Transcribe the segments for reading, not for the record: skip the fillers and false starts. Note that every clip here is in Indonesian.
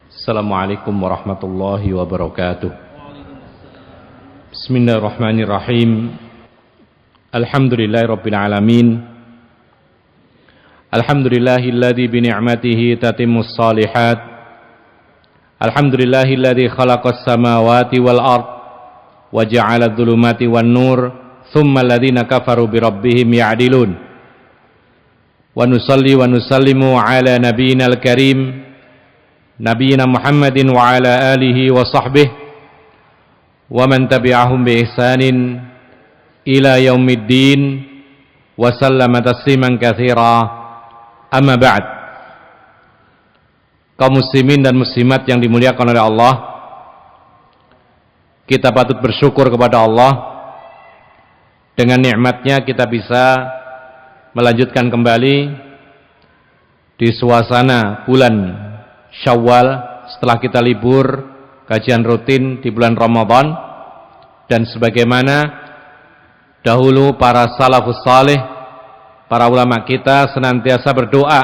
Assalamualaikum warahmatullahi wabarakatuh. Bismillahirrahmanirrahim. Alhamdulillahirabbil alamin. Alhamdulillahilladzi bi ni'matihi tatimmus shalihat. Alhamdulillahilladzi khalaqas samawati wal ard wa ja'ala adh-dhulumati wan nur, thumma alladhina kafaru bi rabbihim ya'dilun. Wa nusalli wa nusallimu ala nabiyyinal karim, nabiyina Muhammadin wa ala alihi wa sahbihi wa man tabi'ahum bi ihsanin ila yaumiddin wa sallama tasliman katsira. Amma ba'd. Kaum muslimin dan muslimat yang dimuliakan oleh Allah, kita patut bersyukur kepada Allah. Dengan nikmatnya kita bisa melanjutkan kembali di suasana bulan Syawal setelah kita libur kajian rutin di bulan Ramadan. Dan sebagaimana dahulu para salafus saleh, para ulama kita senantiasa berdoa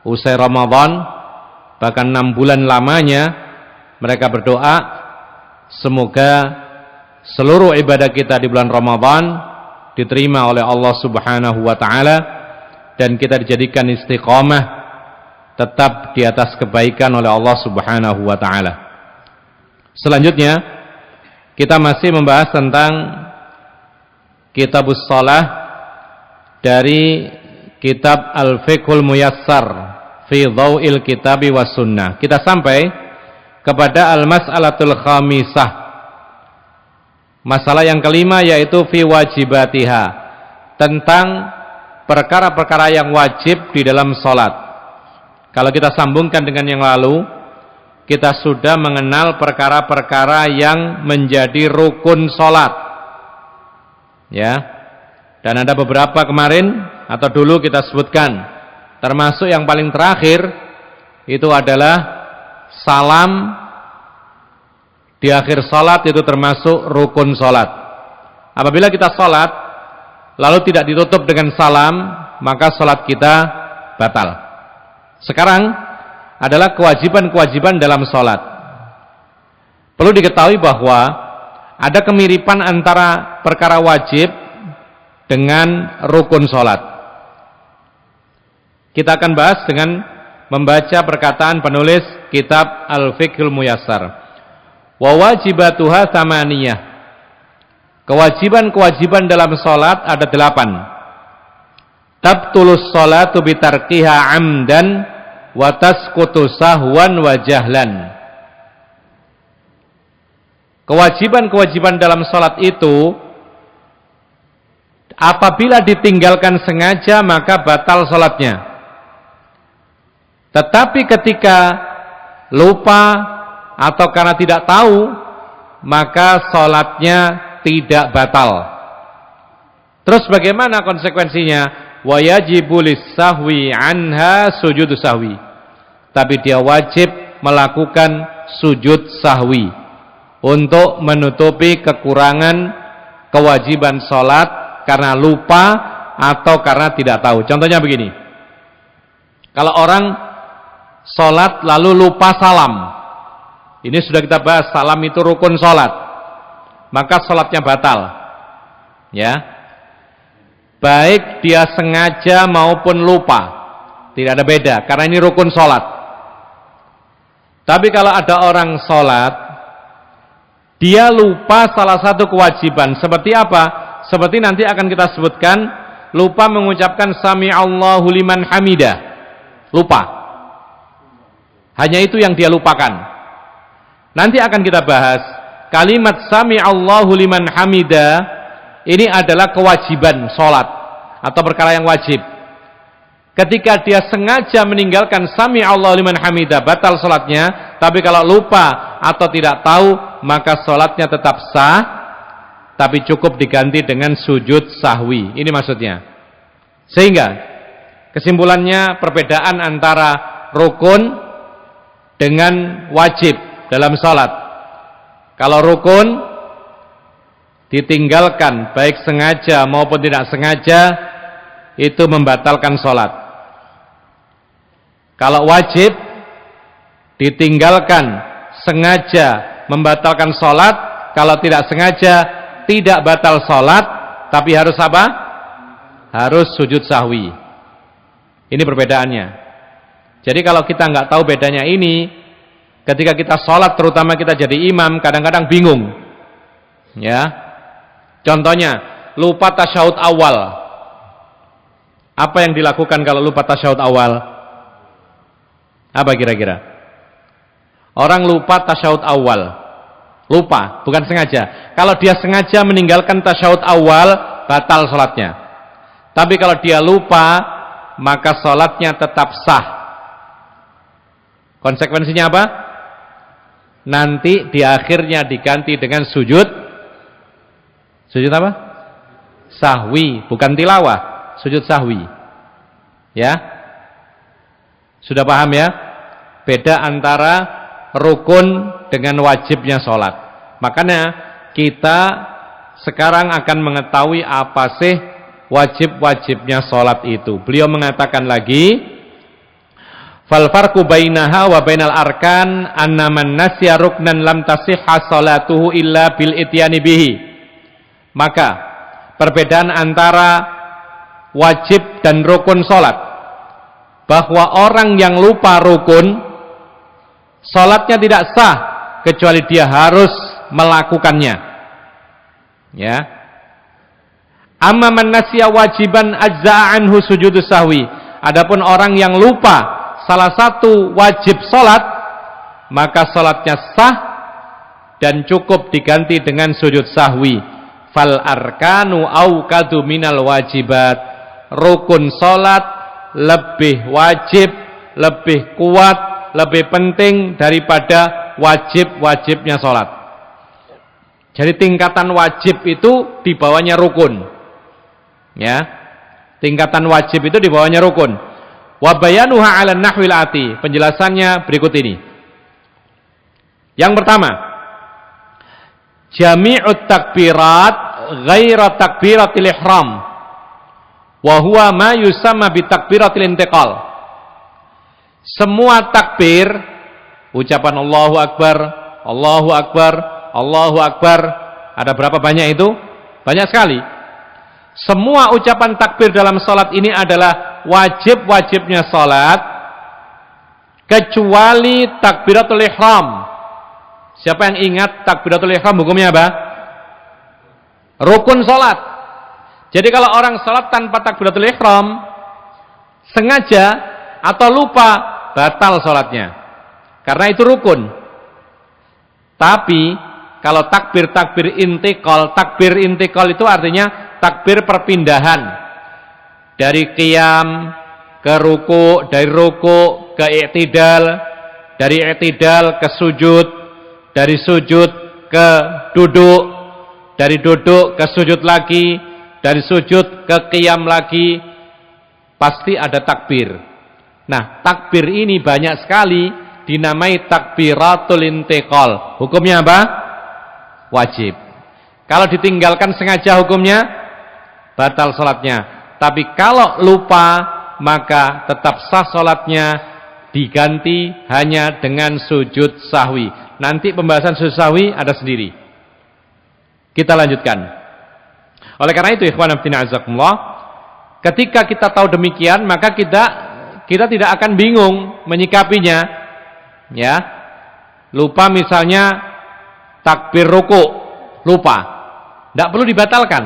usai Ramadan, bahkan 6 bulan lamanya mereka berdoa semoga seluruh ibadah kita di bulan Ramadan diterima oleh Allah Subhanahu wa taala dan kita dijadikan istiqamah tetap di atas kebaikan oleh Allah Subhanahu wa taala. Selanjutnya kita masih membahas tentang Kitabus Shalah dari kitab Al-Fiqhul Muyassar fi Dhau'il Kitabi was Sunnah. Kita sampai kepada Al-Mas'alatul Khamisah. Masalah yang kelima yaitu fi wajibatiha, tentang perkara-perkara yang wajib di dalam salat. Kalau kita sambungkan dengan yang lalu, kita sudah mengenal perkara-perkara yang menjadi rukun salat. Ya. Dan ada beberapa kemarin atau dulu kita sebutkan. Termasuk yang paling terakhir itu adalah salam di akhir salat, itu termasuk rukun salat. Apabila kita salat lalu tidak ditutup dengan salam, maka salat kita batal. Sekarang adalah kewajiban-kewajiban dalam salat. Perlu diketahui bahwa ada kemiripan antara perkara wajib dengan rukun salat. Kita akan bahas dengan membaca perkataan penulis kitab Al-Fiqhul Muyassar. Wa wajibatuha tsamaniyah. Kewajiban-kewajiban dalam salat ada 8. Tabtulus salatu bitarkiha amdan wa tasqutu sahwan wa jahlan. Kewajiban-kewajiban dalam salat itu apabila ditinggalkan sengaja maka batal salatnya. Tetapi ketika lupa atau karena tidak tahu, maka salatnya tidak batal. Terus bagaimana konsekuensinya? Wa yajibu lis-sahwi anha sujud sahwi. Tapi dia wajib melakukan sujud sahwi untuk menutupi kekurangan kewajiban salat karena lupa atau karena tidak tahu. Contohnya begini. Kalau orang salat lalu lupa salam, ini sudah kita bahas, salam itu rukun salat, maka salatnya batal. Ya, baik dia sengaja maupun lupa, tidak ada beda, karena ini rukun salat. Tapi kalau ada orang salat, dia lupa salah satu kewajiban, seperti apa? Seperti nanti akan kita sebutkan, lupa mengucapkan sami'allahu liman hamidah, lupa. Hanya itu yang dia lupakan. Nanti akan kita bahas kalimat sami'allahu liman hamidah ini adalah kewajiban salat atau perkara yang wajib. Ketika dia sengaja meninggalkan sami'allahu liman hamidah, batal salatnya. Tapi kalau lupa atau tidak tahu, maka salatnya tetap sah, tapi cukup diganti dengan sujud sahwi. Ini maksudnya. Sehingga kesimpulannya perbedaan antara rukun dengan wajib dalam salat. Kalau rukun ditinggalkan baik sengaja maupun tidak sengaja, itu membatalkan salat. Kalau wajib ditinggalkan sengaja membatalkan sholat, kalau tidak sengaja tidak batal sholat, tapi harus apa? Harus sujud sahwi. Ini perbedaannya. Jadi kalau kita nggak tahu bedanya ini, ketika kita sholat, terutama kita jadi imam, kadang-kadang bingung. Ya, contohnya lupa tasyahud awal. Apa yang dilakukan kalau lupa tasyahud awal? Apa kira-kira? Orang lupa tasyahud awal, lupa, bukan sengaja. Kalau dia sengaja meninggalkan tasyahud awal, batal sholatnya. Tapi kalau dia lupa, maka sholatnya tetap sah. Konsekuensinya apa? Nanti di akhirnya diganti dengan sujud apa? Sahwi, bukan tilawah, sujud sahwi. Ya, sudah paham ya? Beda antara rukun dengan wajibnya sholat. Makanya kita sekarang akan mengetahui apa sih wajib-wajibnya sholat itu. Beliau mengatakan lagi, fal farqu bainaha wa bainal arkan anna man nasiya ruknan lam tasihha sholatuhu illa bil ityani bihi. Maka perbedaan antara wajib dan rukun sholat, bahwa orang yang lupa rukun, sholatnya tidak sah kecuali dia harus melakukannya. Ya. Amma man nasiya wajiban ajza'a anhu sujudus sahwi. Adapun orang yang lupa salah satu wajib sholat, maka sholatnya sah dan cukup diganti dengan sujud sahwi. Fal arkanu aukadu minal wajibat. Rukun sholat lebih wajib, lebih kuat, lebih penting daripada wajib-wajibnya sholat. Jadi tingkatan wajib itu di bawahnya rukun. Ya, tingkatan wajib itu di bawahnya rukun. Wa bayanuha 'ala nahwil ati. Penjelasannya berikut ini. Yang pertama, jami'ut takbirat ghaira takbiratil ihram, wa huwa ma yusamma bi takbiratil intiqal. Semua takbir, ucapan Allahu Akbar, Allahu Akbar, Allahu Akbar, ada berapa banyak itu? Banyak sekali. Semua ucapan takbir dalam sholat ini adalah wajib-wajibnya sholat, kecuali takbiratul ihram. Siapa yang ingat takbiratul ihram hukumnya apa? Rukun sholat. Jadi kalau orang sholat tanpa takbiratul ihram, sengaja atau lupa, batal sholatnya, karena itu rukun. Tapi kalau takbir intikal itu artinya takbir perpindahan dari qiyam ke ruku, dari ruku ke i'tidal, dari i'tidal ke sujud, dari sujud ke duduk, dari duduk ke sujud lagi, dari sujud ke qiyam lagi, pasti ada takbir. Nah, takbir ini banyak sekali dinamai takbiratul intiqal. Hukumnya apa? Wajib. Kalau ditinggalkan sengaja hukumnya batal sholatnya. Tapi kalau lupa, maka tetap sah sholatnya, diganti hanya dengan sujud sahwi. Nanti pembahasan sujud sahwi ada sendiri. Kita lanjutkan. Oleh karena itu, ikhwan fillah azakumullah, ketika kita tahu demikian, maka kita tidak akan bingung menyikapinya. Ya, lupa misalnya takbir ruku, lupa, tidak perlu dibatalkan.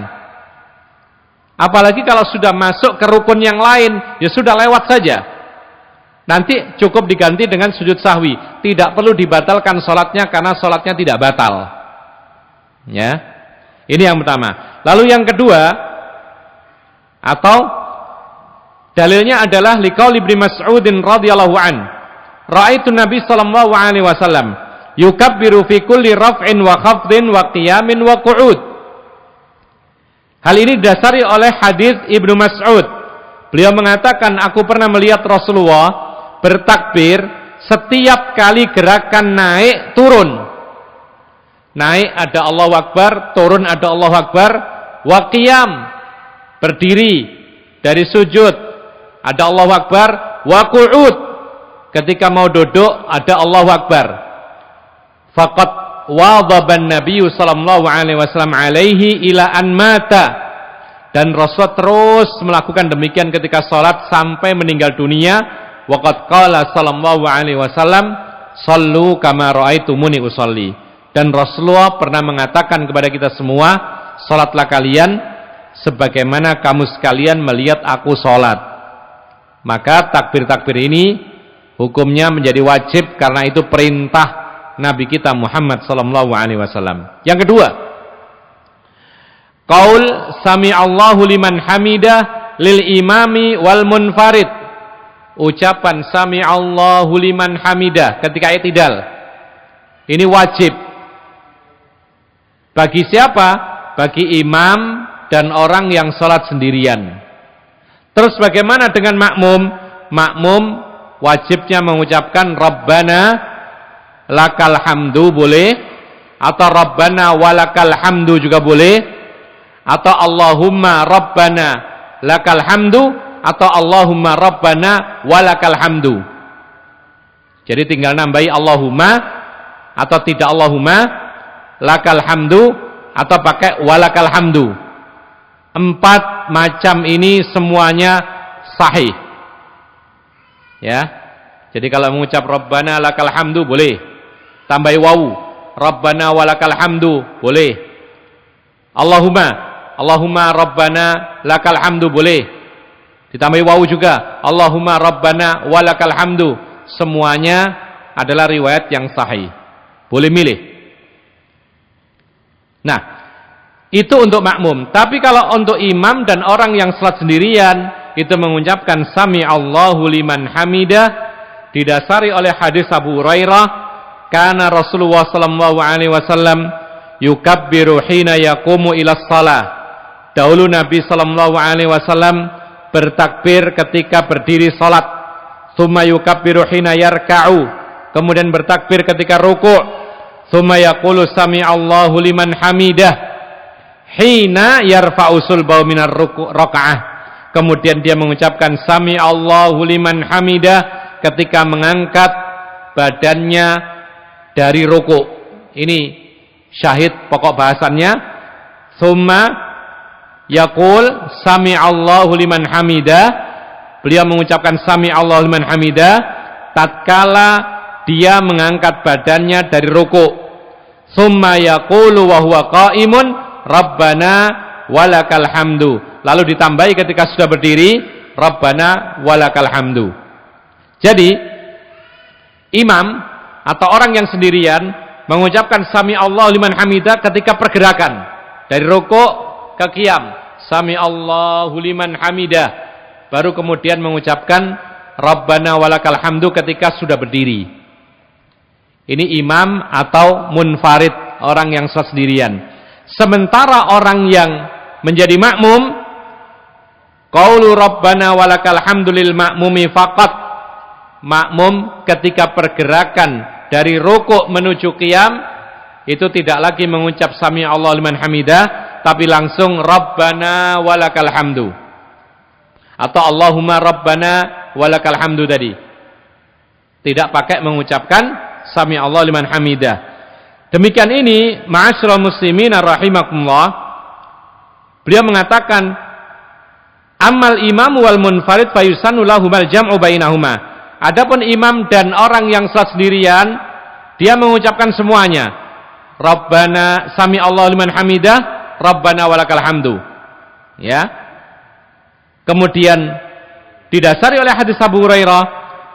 Apalagi kalau sudah masuk ke rukun yang lain, ya sudah lewat saja. Nanti cukup diganti dengan sujud sahwi. Tidak perlu dibatalkan sholatnya karena sholatnya tidak batal. Ya, ini yang pertama. Lalu yang kedua, atau dalilnya adalah liqauli Ibnu Mas'udin radhiyallahu an, ra'aitu Nabi sallallahu alaihi wasallam yukabbiru fi kulli raf'in wa khafdin wa qiyamin wa qu'ud. Hal ini didasari oleh hadis Ibnu Mas'ud. Beliau mengatakan, aku pernah melihat Rasulullah bertakbir setiap kali gerakan naik turun. Naik ada Allahu Akbar, turun ada Allahu Akbar, wa qiyam, berdiri dari sujud ada Allahu Akbar, wa qu'ud, ketika mau duduk ada Allahu Akbar. Faqad wadhaban Nabi sallallahu alaihi wasallam alaihi ila an mata. Dan Rasul terus melakukan demikian ketika salat sampai meninggal dunia. Waqad qala sallallahu alaihi wasallam, "Shallu kama raaitumuni usolli." Dan Rasulullah pernah mengatakan kepada kita semua, salatlah kalian sebagaimana kamu sekalian melihat aku salat. Maka takbir-takbir ini hukumnya menjadi wajib karena itu perintah Nabi kita Muhammad sallallahu alaihi wasallam. Yang kedua, qaul sami'allahu liman hamidah lil imami wal munfarid. Ucapan sami'allahu liman hamidah ketika i'tidal. Ini wajib. Bagi siapa? Bagi imam dan orang yang salat sendirian. Terus bagaimana dengan makmum? Makmum wajibnya mengucapkan Rabbana lakal hamdu boleh, atau Rabbana walakal hamdu juga boleh, atau Allahumma Rabbana lakal hamdu, atau Allahumma Rabbana walakal hamdu. Jadi tinggal nambahi Allahumma atau tidak Allahumma, lakal hamdu atau pakai walakal hamdu. 4 macam ini semuanya sahih. Ya. Jadi kalau mengucap Rabbana lakal hamdu boleh. Tambahi wawu, Rabbana walakal hamdu boleh. Allahumma Rabbana lakal hamdu boleh. Ditambahi wawu juga, Allahumma Rabbana walakal hamdu. Semuanya adalah riwayat yang sahih. Boleh milih. Nah, itu untuk makmum. Tapi kalau untuk imam dan orang yang salat sendirian, itu mengucapkan Sami Allahu liman hamidah, didasari oleh hadis Abu Hurairah, karena Rasulullah sallallahu alaihi wasallam yukabbiru hina yaqumu ila shalah. Dahulu Nabi sallallahu alaihi wasallam bertakbir ketika berdiri salat. Tsumma yukabbiru hina yarka'u. Kemudian bertakbir ketika ruku'. Tsumma yaqulu sami Allahu liman hamidah hina yarfa'u sulbahu minar rakaah. Kemudian dia mengucapkan sami Allahu liman hamidah ketika mengangkat badannya dari ruku'. Ini syahid pokok bahasannya. Tsumma yaqul sami Allahu liman hamidah. Beliau mengucapkan sami Allahu liman hamidah tatkala dia mengangkat badannya dari ruku'. Tsumma yaqulu wa huwa qa'imun Rabbana walakal hamdu. Lalu ditambahi ketika sudah berdiri, Rabbana walakal hamdu. Jadi imam atau orang yang sendirian mengucapkan Sami Allah liman hamidah ketika pergerakan dari rukuk ke qiyam, Sami Allahu liman hamidah, baru kemudian mengucapkan Rabbana walakal hamdu ketika sudah berdiri. Ini imam atau munfarid, orang yang salat sendirian. Sementara orang yang menjadi makmum, qaulu Rabbana walakal hamdu lil ma'mumi faqat. Makmum ketika pergerakan dari rukuk menuju qiyam itu tidak lagi mengucap Sami Allah liman hamidah, tapi langsung Rabbana walakal hamdu atau Allahumma Rabbana walakal hamdu tadi. Tidak pakai mengucapkan Sami Allah liman hamidah. Demikian ini ma'asyiral muslimin rahimakumullah. Beliau mengatakan amal imam wal munfarid fayusannu lahumal jam'u bainahuma. Adapun imam dan orang yang salat sendirian, dia mengucapkan semuanya. Rabbana Sami Allah liman hamidah, Rabbana walakal hamdu. Ya. Kemudian didasari oleh hadis Abu Hurairah,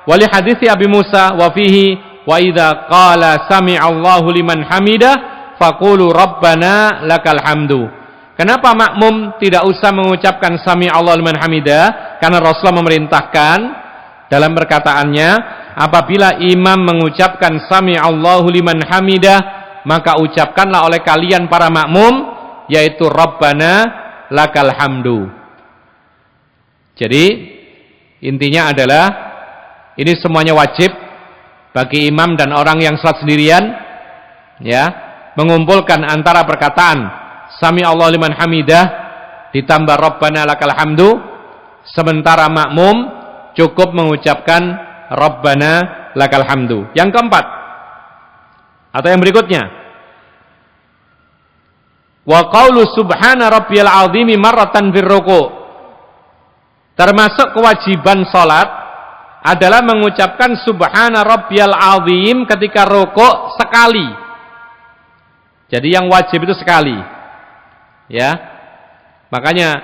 wali hadis Abi Musa wa fihi wa idza qala Sami Allahu liman hamidah faqulu Rabbana lakal hamdu. Kenapa makmum tidak usah mengucapkan Sami Allah liman hamidah? Karena Rasulullah memerintahkan dalam perkataannya, apabila imam mengucapkan Sami Allahu liman hamidah, maka ucapkanlah oleh kalian para makmum, yaitu Rabbana lakal hamdu. Jadi intinya adalah ini semuanya wajib bagi imam dan orang yang salat sendirian, ya, mengumpulkan antara perkataan Sami Allah liman hamidah ditambah Rabbana lakal hamdu, sementara makmum cukup mengucapkan Rabbana lakal hamdu. Yang keempat atau yang berikutnya, wa qaulu subhana rabbiyal azimi marratan fir ruku'. Termasuk kewajiban salat adalah mengucapkan subhana rabbiyal azim ketika ruku' sekali. Jadi yang wajib itu sekali. Ya. Makanya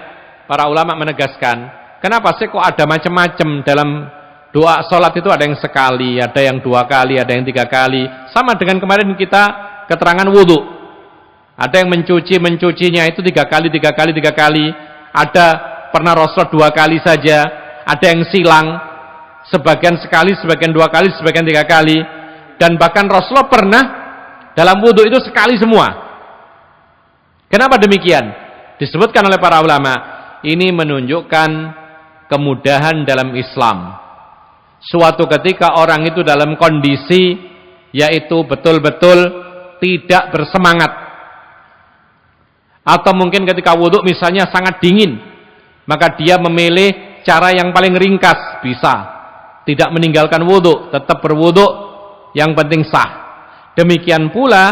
para ulama menegaskan, kenapa sih kok ada macam-macam dalam doa salat itu, ada yang sekali, ada yang 2 kali, ada yang 3 kali. Sama dengan kemarin kita keterangan wudu. Ada yang mencucinya itu 3 kali, 3 kali, 3 kali. Ada pernah Rasulullah 2 kali saja. Ada yang silang, sebagian sekali, sebagian 2 kali, sebagian 3 kali. Dan bahkan Rasulullah pernah dalam wudu itu sekali semua. Kenapa demikian? Disebutkan oleh para ulama, ini menunjukkan kemudahan dalam Islam. Suatu ketika orang itu dalam kondisi yaitu betul-betul tidak bersemangat, atau mungkin ketika wudhu misalnya sangat dingin, maka dia memilih cara yang paling ringkas, bisa tidak meninggalkan wudhu, tetap berwudhu, yang penting sah. Demikian pula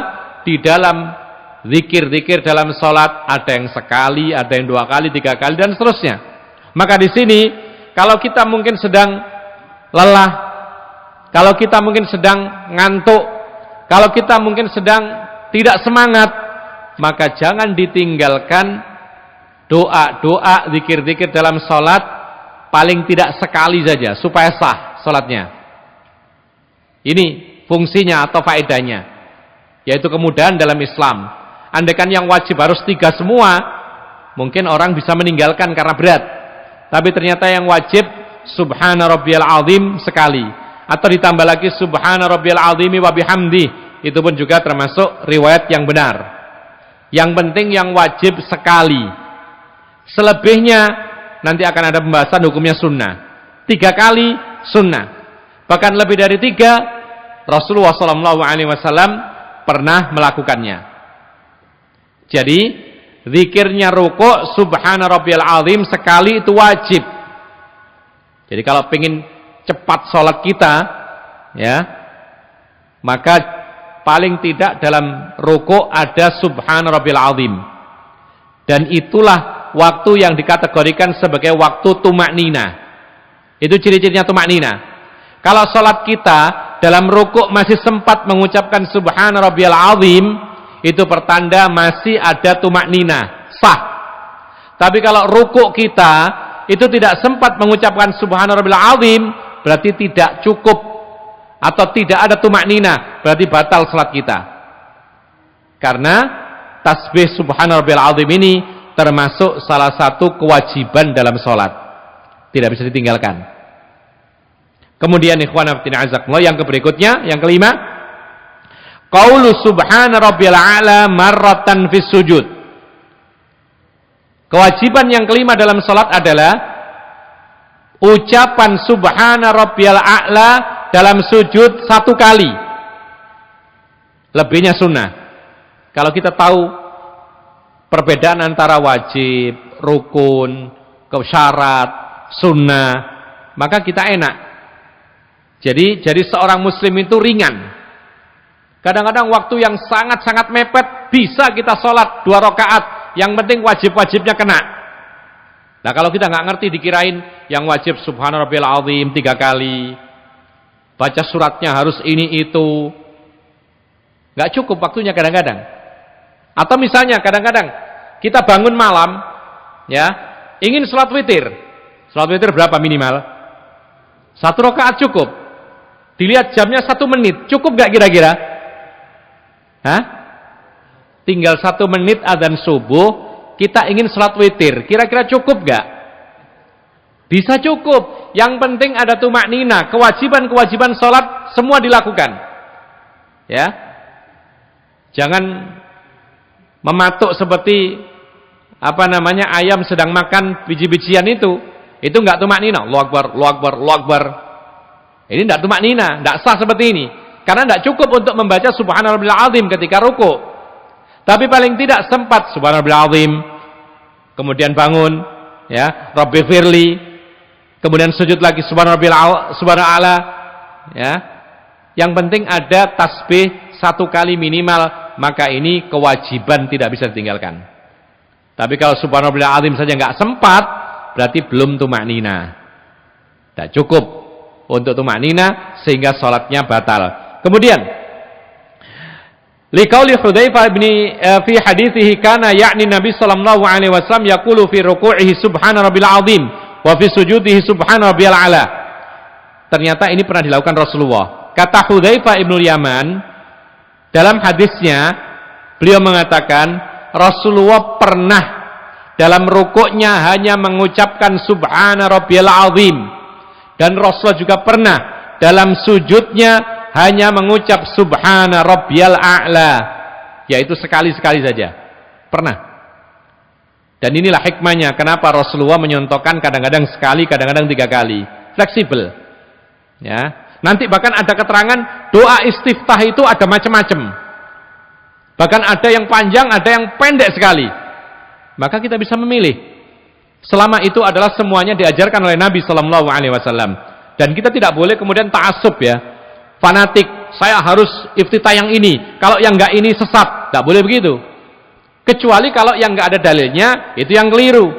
di dalam zikir-zikir dalam sholat, ada yang sekali, ada yang 2 kali, 3 kali, dan seterusnya. Maka di sini kalau kita mungkin sedang lelah, kalau kita mungkin sedang ngantuk, kalau kita mungkin sedang tidak semangat, maka jangan ditinggalkan doa-doa, zikir-zikir dalam sholat, paling tidak sekali saja, supaya sah sholatnya. Ini fungsinya atau faedahnya, yaitu kemudahan dalam Islam. Andaikan yang wajib harus 3 semua, mungkin orang bisa meninggalkan karena berat. Tapi ternyata yang wajib subhana rabbiyal azim sekali, atau ditambah lagi subhana rabbiyal azimi wa bihamdi, itu pun juga termasuk riwayat yang benar. Yang penting yang wajib sekali. Selebihnya nanti akan ada pembahasan hukumnya sunnah. 3 kali sunnah, bahkan lebih dari 3 Rasulullah SAW pernah melakukannya. Jadi zikirnya ruku' subhana rabbiyal azim sekali itu wajib. Jadi kalau pengen cepat sholat kita, ya, maka paling tidak dalam ruku' ada subhana rabbiyal azim. Dan itulah waktu yang dikategorikan sebagai waktu tumaknina. Itu ciri-cirinya tumaknina. Kalau sholat kita dalam ruku' masih sempat mengucapkan subhana rabbiyal azim, itu pertanda masih ada tumaknina, sah. Tapi kalau ruku' kita itu tidak sempat mengucapkan subhana rabbiyal azim, berarti tidak cukup atau tidak ada tumaknina, berarti batal salat kita. Karena tasbih subhana rabbiyal azim ini termasuk salah satu kewajiban dalam salat, tidak bisa ditinggalkan. Kemudian ikhwan fillah azakumullah, yang berikutnya, yang kelima, qaulu subhana rabbiyal a'la marratan fis sujud. Kewajiban yang kelima dalam salat adalah ucapan subhana rabbiyal a'la dalam sujud 1 kali. Lebihnya sunnah. Kalau kita tahu perbedaan antara wajib, rukun, syarat, sunnah, maka kita enak. Jadi seorang muslim itu ringan. Kadang-kadang waktu yang sangat-sangat mepet bisa kita sholat 2 rakaat, yang penting wajib-wajibnya kena. Nah kalau kita nggak ngerti, dikirain yang wajib subhana rabbiyal azim 3 kali, baca suratnya harus ini itu, nggak cukup waktunya kadang-kadang. Atau misalnya kadang-kadang kita bangun malam, ya, ingin sholat witir. Sholat witir berapa minimal? 1 rakaat cukup. Dilihat jamnya 1 menit, cukup nggak kira-kira? Hah? Tinggal 1 menit adzan subuh, kita ingin sholat witir, kira-kira cukup gak? Bisa cukup. Yang penting ada tumaknina, kewajiban-kewajiban sholat semua dilakukan. Ya, jangan mematuk seperti ayam sedang makan biji-bijian itu nggak tumaknina. Allahu Akbar, Allahu Akbar, Allahu Akbar. Ini nggak tumaknina, nggak sah seperti ini. Karena tidak cukup untuk membaca subhana rabbiyal azim ketika ruku'. Tapi paling tidak sempat subhana rabbiyal azim, kemudian bangun, ya, rabbi firli, kemudian sujud lagi subhana rabbiyal a'la, ya. Yang penting ada tasbih 1 kali minimal, maka ini kewajiban tidak bisa ditinggalkan. Tapi kalau subhanallahil azim saja nggak sempat, berarti belum tumaknina. Tidak cukup untuk tumaknina sehingga sholatnya batal. Kemudian liqauli Hudzaifah bin fi hadithihi kana ya'ni Nabi sallallahu alaihi wasallam yaqulu fi ruku'ihi subhana rabbil azim wa fi sujudihi subhana rabbiyal a'la. Ternyata ini pernah dilakukan Rasulullah. Kata Hudzaifah ibnul Yaman dalam hadisnya, beliau mengatakan Rasulullah pernah dalam rukuknya hanya mengucapkan subhana rabbiyal azim, dan Rasulullah juga pernah dalam sujudnya hanya mengucap subhana rabbiyal a'la, yaitu sekali-sekali saja. Pernah. Dan inilah hikmahnya kenapa Rasulullah menyontohkan kadang-kadang sekali, kadang-kadang 3 kali. Fleksibel. Ya. Nanti bahkan ada keterangan doa istiftah itu ada macam-macam. Bahkan ada yang panjang, ada yang pendek sekali. Maka kita bisa memilih. Selama itu adalah semuanya diajarkan oleh Nabi sallallahu alaihi wasallam. Dan kita tidak boleh kemudian ta'assub ya. Fanatik, saya harus iftitah yang ini, kalau yang enggak ini sesat. Tidak boleh begitu. Kecuali kalau yang enggak ada dalilnya, itu yang keliru.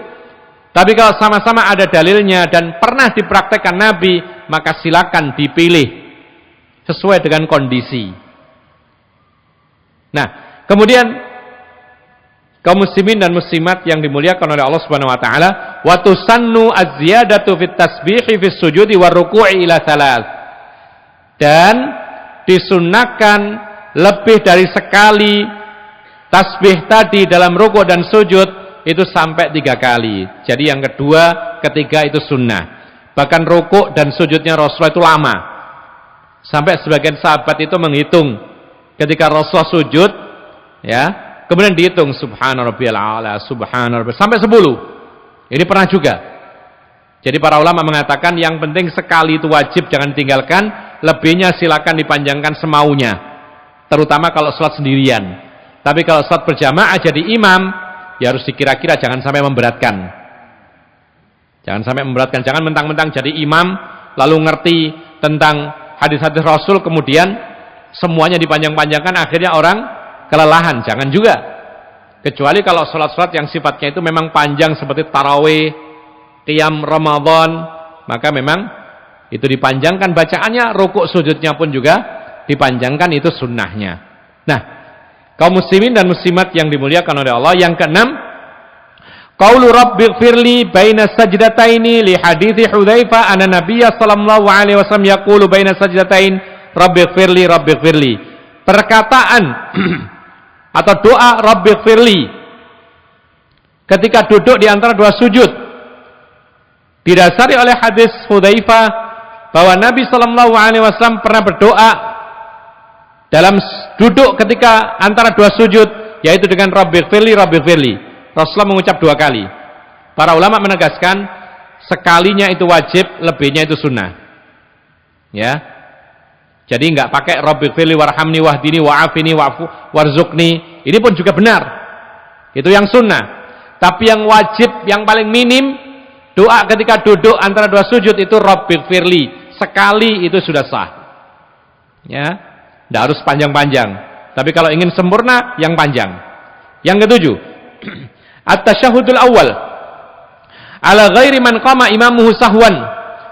Tapi kalau sama-sama ada dalilnya dan pernah dipraktekkan Nabi, maka silakan dipilih sesuai dengan kondisi. Nah, kemudian kaum muslimin dan muslimat yang dimuliakan oleh Allah Subhanahu wa taala, wa tusannu az-ziyadatu fit tasbihi fis sujudi war ruku'i ila 3. Dan disunnahkan lebih dari sekali tasbih tadi dalam ruku' dan sujud itu sampai 3 kali. Jadi yang kedua, ketiga itu sunnah. Bahkan ruku' dan sujudnya Rasulullah itu lama. Sampai sebagian sahabat itu menghitung ketika Rasulullah sujud, ya, kemudian dihitung subhana rabbiyal a'la, subhana rabbiyal, sampai 10. Ini pernah juga. Jadi para ulama mengatakan yang penting sekali itu wajib, jangan ditinggalkan. Lebihnya silakan dipanjangkan semaunya. Terutama kalau sholat sendirian. Tapi kalau sholat berjamaah jadi imam, ya harus dikira-kira, jangan sampai memberatkan. Jangan sampai memberatkan. Jangan mentang-mentang jadi imam lalu ngerti tentang hadis-hadis Rasul kemudian semuanya dipanjang-panjangkan, akhirnya orang kelelahan. Jangan juga. Kecuali kalau sholat-sholat yang sifatnya itu memang panjang seperti tarawih, qiyam Ramadan, maka memang itu dipanjangkan bacaannya, rukuk sujudnya pun juga dipanjangkan, itu sunnahnya. Nah, kaum muslimin dan muslimat yang dimuliakan oleh Allah, yang keenam, qaulu rabbighfirli baina sajdataini li hadithi Hudzaifah anna Nabiyya sallallahu alaihi wasallam yaqulu baina sajdatain rabbighfirli rabbighfirli. Perkataan atau doa rabbighfirli ketika duduk di antara 2 sujud didasari oleh hadis Hudzaifah bahwa Nabi sallallahu alaihi wasallam pernah berdoa dalam duduk ketika antara 2 sujud, yaitu dengan rabbighfirli rabbighfirli. Rasulullah mengucap 2 kali. Para ulama menegaskan sekalinya itu wajib, lebihnya itu sunnah. Ya. Jadi enggak pakai rabbighfirli warhamni wahdini wa'afini wa'fu warzuqni. Ini pun juga benar. Itu yang sunnah. Tapi yang wajib, yang paling minim, doa ketika duduk antara 2 sujud itu rabbighfirli. Sekali itu sudah sah. Ya. Tidak harus panjang-panjang. Tapi kalau ingin sempurna, yang panjang. Yang ketujuh, at-tasyahudul awal ala ghairi man qama imamuhu sahwan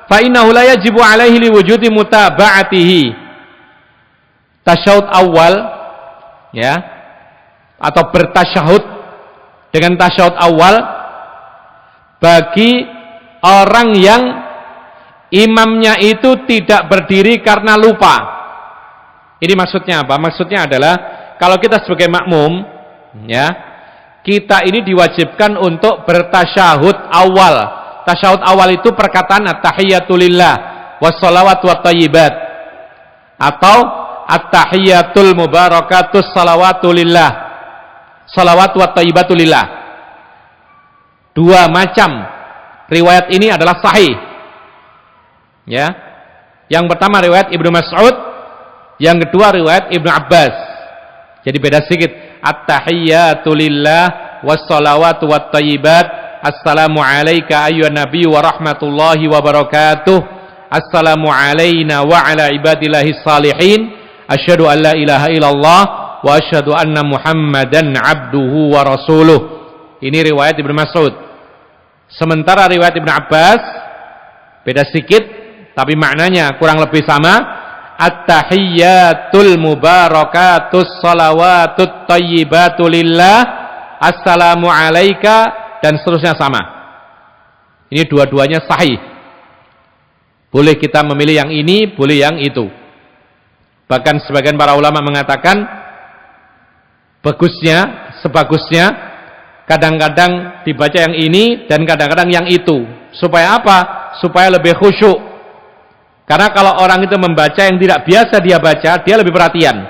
fa innahu la yajibu alaihi liwujudi mutaba'atihi. Tasyahud awal, ya, atau bertasyahud dengan tasyahud awal bagi orang yang imamnya itu tidak berdiri karena lupa. Ini maksudnya apa? Maksudnya adalah kalau kita sebagai makmum, ya, kita ini diwajibkan untuk bertasyahud awal. Tasyahud awal itu perkataan at-tahiyyatulillah wassalawatu wattayyibat, atau at-tahiyyatul mubarakatus salawatulillah, salawatu wattayyibatulillah. 2 macam riwayat ini adalah sahih. Ya. Yang pertama riwayat Ibnu Mas'ud, yang kedua riwayat Ibnu Abbas. Jadi beda sedikit. At-tahiyyatu lillah wassalawatu wattayyibat. Assalamu alayka ayyuhan nabiy wa rahmatullahi wa barakatuh. assalamu alaina wa ala ibadillahis salihin, asyhadu an la ilaha illallah wa asyhadu anna Muhammadan abduhu wa rasuluh. Ini riwayat Ibnu Mas'ud. Sementara riwayat Ibnu Abbas beda sedikit tapi maknanya kurang lebih sama. At-tahiyyatul mubarakatus salawatut thayyibatu lillah, assalamu alayka, dan seterusnya sama. Ini dua-duanya sahih. Boleh kita memilih yang ini, boleh yang itu. Bahkan sebagian para ulama mengatakan bagusnya, sebagusnya kadang-kadang dibaca yang ini dan kadang-kadang yang itu. Supaya apa? Supaya lebih khusyuk. Karena kalau orang itu membaca yang tidak biasa dia baca, dia lebih perhatian.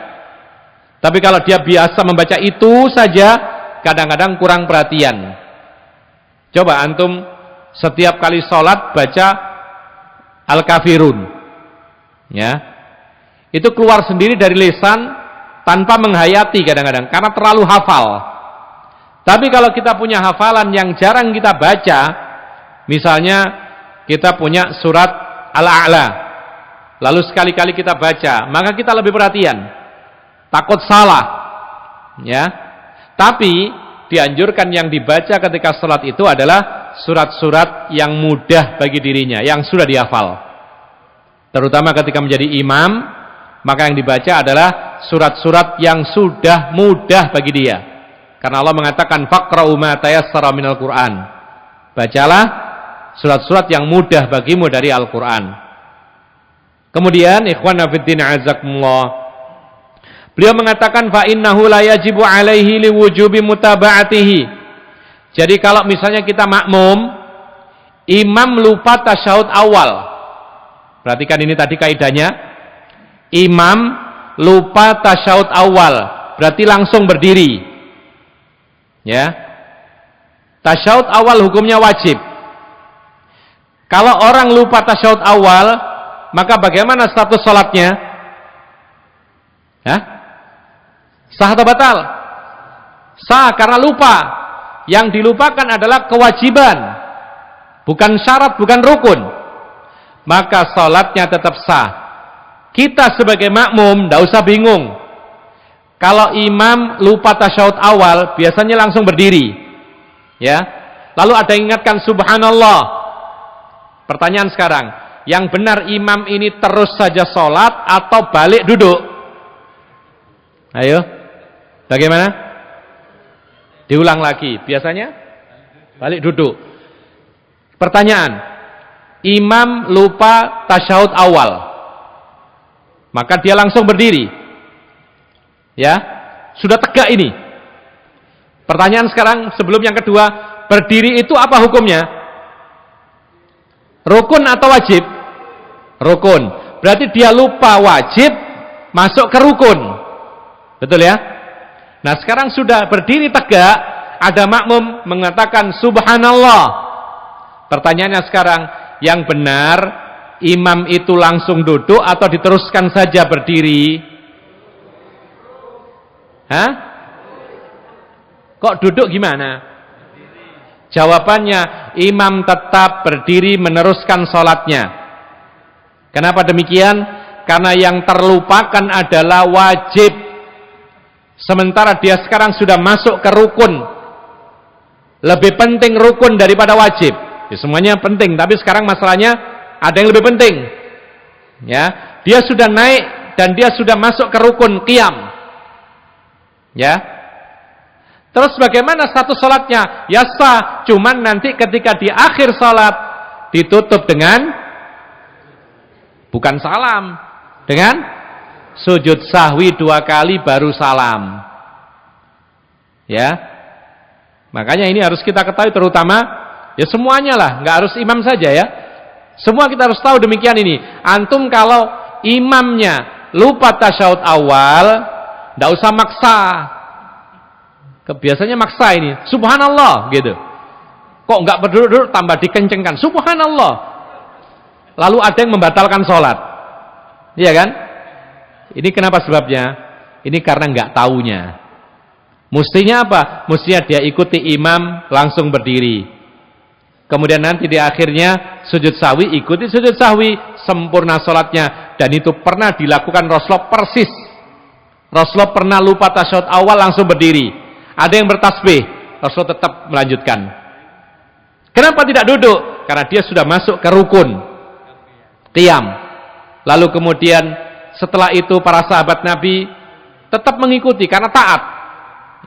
Tapi kalau dia biasa membaca itu saja, kadang-kadang kurang perhatian. Coba antum setiap kali sholat baca Al-Kafirun, ya, itu keluar sendiri dari lisan tanpa menghayati kadang-kadang, karena terlalu hafal. Tapi kalau kita punya hafalan yang jarang kita baca, misalnya kita punya surat Al-A'la, lalu sekali-kali kita baca, maka kita lebih perhatian, takut salah, ya. Tapi dianjurkan yang dibaca ketika sholat itu adalah surat-surat yang mudah bagi dirinya, yang sudah dihafal. Terutama ketika menjadi imam, maka yang dibaca adalah surat-surat yang sudah mudah bagi dia. Karena Allah mengatakan faqra'u ma tayassara minal Qur'an. Bacalah surat-surat yang mudah bagimu dari Al-Qur'an. Kemudian ikhwana fiddin azakumullah, beliau mengatakan fa innahu la yajibu alaihi liwujubi mutaba'atihi. Jadi kalau misalnya kita makmum, imam lupa tasyahud awal. Perhatikan ini tadi kaidahnya. Imam lupa tasyahud awal, berarti langsung berdiri. Ya. Tasyahud awal hukumnya wajib. Kalau orang lupa tasyahud awal, maka bagaimana status salatnya? Hah? Sah atau batal? Sah karena lupa. Yang dilupakan adalah kewajiban, bukan syarat, bukan rukun. Maka salatnya tetap sah. Kita sebagai makmum tidak usah bingung. Kalau imam lupa tasyahud awal, biasanya langsung berdiri. Ya. Lalu ada yang ingatkan subhanallah. Pertanyaan sekarang, yang benar imam ini terus saja sholat atau balik duduk? Ayo, bagaimana? Diulang lagi. Biasanya balik duduk. Pertanyaan, imam lupa tasyahud awal, maka dia langsung berdiri. Ya, sudah tegak ini. Pertanyaan sekarang sebelum yang kedua, berdiri itu apa hukumnya? Rukun atau wajib? Rukun. Berarti dia lupa wajib masuk ke rukun. Betul ya? Nah sekarang sudah berdiri tegak, ada makmum mengatakan subhanallah. Pertanyaannya sekarang, yang benar imam itu langsung duduk atau diteruskan saja berdiri? Hah? Kok duduk gimana? Jawabannya, imam tetap berdiri meneruskan sholatnya. Kenapa demikian? Karena yang terlupakan adalah wajib. Sementara dia sekarang sudah masuk ke rukun. Lebih penting rukun daripada wajib. Ya, semuanya penting, tapi sekarang masalahnya ada yang lebih penting. Ya, dia sudah naik dan dia sudah masuk ke rukun qiyam. Ya. Terus bagaimana status salatnya? Ya sah, cuman nanti ketika di akhir salat ditutup dengan bukan salam, dengan sujud sahwi 2 kali baru salam. Ya. Makanya ini harus kita ketahui, terutama ya semuanya lah, nggak harus imam saja ya. Semua kita harus tahu demikian ini. Antum kalau imamnya lupa tasyahud awal, nggak usah maksa. Biasanya maksa ini, subhanallah gitu. Kok nggak berduduk tambah dikencengkan, subhanallah. Lalu ada yang membatalkan sholat. Iya kan? Ini kenapa sebabnya? Ini karena nggak taunya. Mestinya apa? Mestinya dia ikuti imam langsung berdiri. Kemudian nanti di akhirnya sujud sahwi, ikuti sujud sahwi. sempurna sholatnya. Dan itu pernah dilakukan Rasulullah persis. Rasulullah pernah lupa tasyahud awal langsung berdiri. Ada yang bertasbih, Rasulullah tetap melanjutkan. Kenapa tidak duduk? Karena dia sudah masuk ke rukun qiyam. Lalu kemudian setelah itu para sahabat Nabi tetap mengikuti karena taat.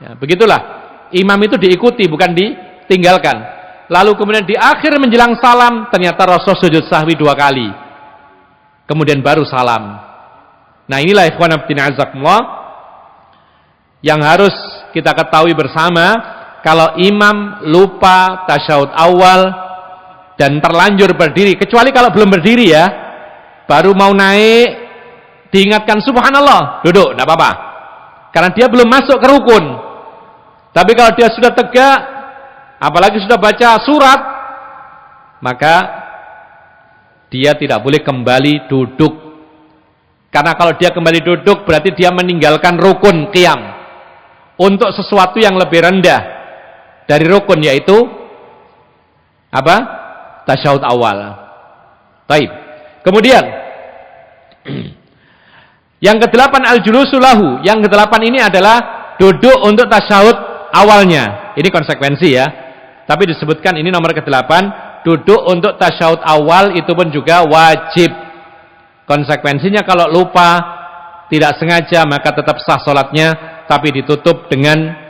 Ya, begitulah. Imam itu diikuti bukan ditinggalkan. Lalu kemudian di akhir menjelang salam ternyata Rasul sujud sahwi 2 kali. Kemudian baru salam. Nah, inilah ikhwan fillah azakumullah yang harus kita ketahui bersama. Kalau imam lupa tasyahud awal dan terlanjur berdiri, kecuali kalau belum berdiri ya, baru mau naik diingatkan subhanallah, duduk, tidak apa-apa. Karena dia belum masuk ke rukun. Tapi kalau dia sudah tegak, apalagi sudah baca surat, maka dia tidak boleh kembali duduk. Karena kalau dia kembali duduk berarti dia meninggalkan rukun qiyam untuk sesuatu yang lebih rendah dari rukun, yaitu apa? Tasyahud awal. Baik. Kemudian yang ke-8 al-julusu lahu. Yang ke-8 ini adalah duduk untuk tasyahud awalnya. Ini konsekuensi ya. Tapi disebutkan ini nomor ke-8, duduk untuk tasyahud awal itu pun juga wajib. Konsekuensinya kalau lupa, tidak sengaja, maka tetap sah sholatnya, tapi ditutup dengan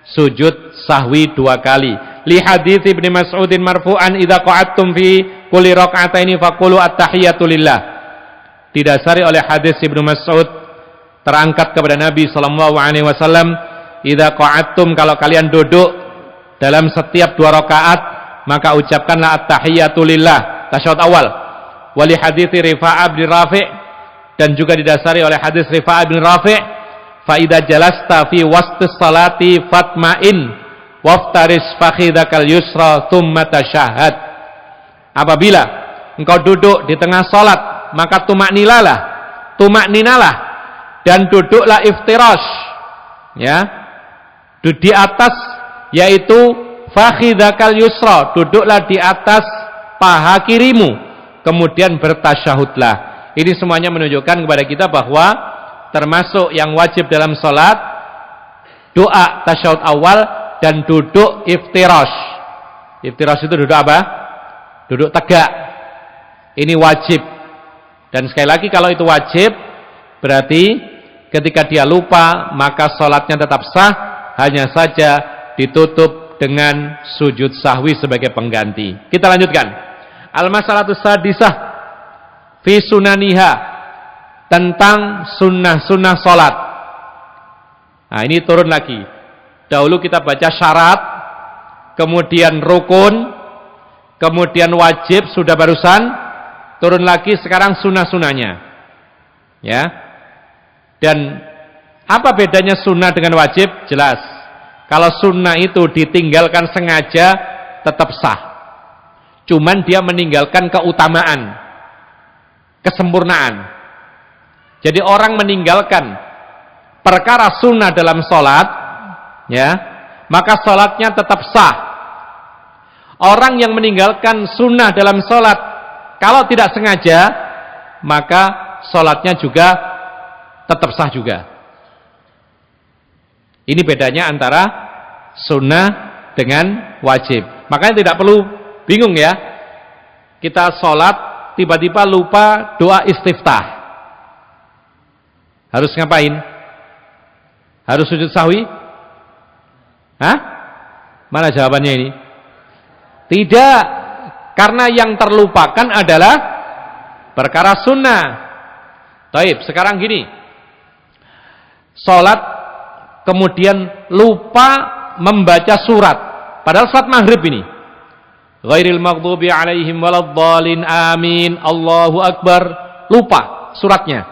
sujud sahwi 2 kali. Li hadits Ibnu Mas'udin marfu'an idza qa'adtum fi kulli rak'ataini faqulu at-tahiyatu lillah. Didasari oleh hadis Ibnu Mas'ud terangkat kepada Nabi sallallahu alaihi wasallam, idza qa'adtum, kalau kalian duduk dalam setiap 2 rakaat, maka ucapkanlah at-tahiyatu lillah, tasyahud awal. Wali hadits Rifa'ah bin Rafi', dan juga didasari oleh hadis Rifa'ah bin Rafi', fa idza jalasta fi wastis salati fatma'in waftaris fakhidakal yusra thumma tasyahhad. Apabila engkau duduk di tengah salat, maka tumakninalah dan duduklah iftirash, ya, di atas, yaitu fakhidakal yusra, duduklah di atas paha kirimu, kemudian bertasyahudlah. Ini semuanya menunjukkan kepada kita bahwa termasuk yang wajib dalam salat doa tasyahud awal dan duduk iftirash. Iftirash itu duduk apa? Duduk tegak. Ini wajib. Dan sekali lagi kalau itu wajib, berarti ketika dia lupa maka sholatnya tetap sah, hanya saja ditutup dengan sujud sahwi sebagai pengganti. Kita lanjutkan. Al-masalatus sadisah fi sunaniha, tentang sunnah-sunnah sholat. Nah, ini turun lagi. Dahulu kita baca syarat, kemudian rukun, kemudian wajib, sudah barusan. Turun lagi sekarang sunnah-sunnahnya, ya. Dan apa bedanya sunnah dengan wajib? Jelas. Kalau sunnah itu ditinggalkan sengaja tetap sah. Cuman dia meninggalkan keutamaan, kesempurnaan. Jadi orang meninggalkan perkara sunnah dalam sholat, ya, maka sholatnya tetap sah. Orang yang meninggalkan sunnah dalam sholat, kalau tidak sengaja, maka sholatnya juga tetap sah juga. Ini bedanya antara sunnah dengan wajib. Makanya tidak perlu bingung ya. Kita sholat, tiba-tiba lupa doa istiftah. Harus ngapain? Harus sujud sahwi? Hah? Mana jawabannya ini? Tidak. Karena yang terlupakan adalah perkara sunnah. Taib, sekarang gini. Sholat, kemudian lupa membaca surat. Padahal sholat maghrib ini. Ghairil maghdubi alaihim waladhdallin, amin, Allahu akbar. Lupa suratnya.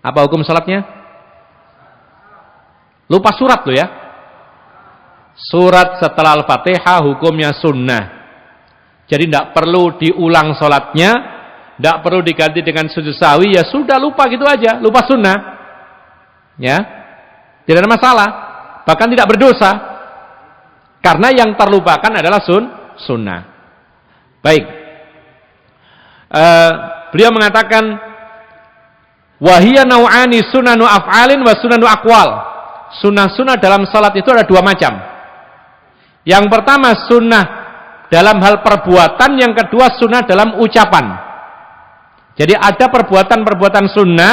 Apa hukum sholatnya? Lupa surat loh ya. Surat setelah Al-Fatihah hukumnya sunnah. Jadi tidak perlu diulang sholatnya, tidak perlu diganti dengan sujud sahwi, ya sudah lupa gitu aja, lupa sunnah. Ya, tidak ada masalah, bahkan tidak berdosa, karena yang terlupakan adalah sunnah. Baik, beliau mengatakan wahiyya nau'ani sunanu af'alin wa sunanu aqwal. Sunnah-sunnah dalam salat itu ada dua macam. Yang pertama sunnah dalam hal perbuatan, yang kedua sunnah dalam ucapan. Jadi ada perbuatan-perbuatan sunnah,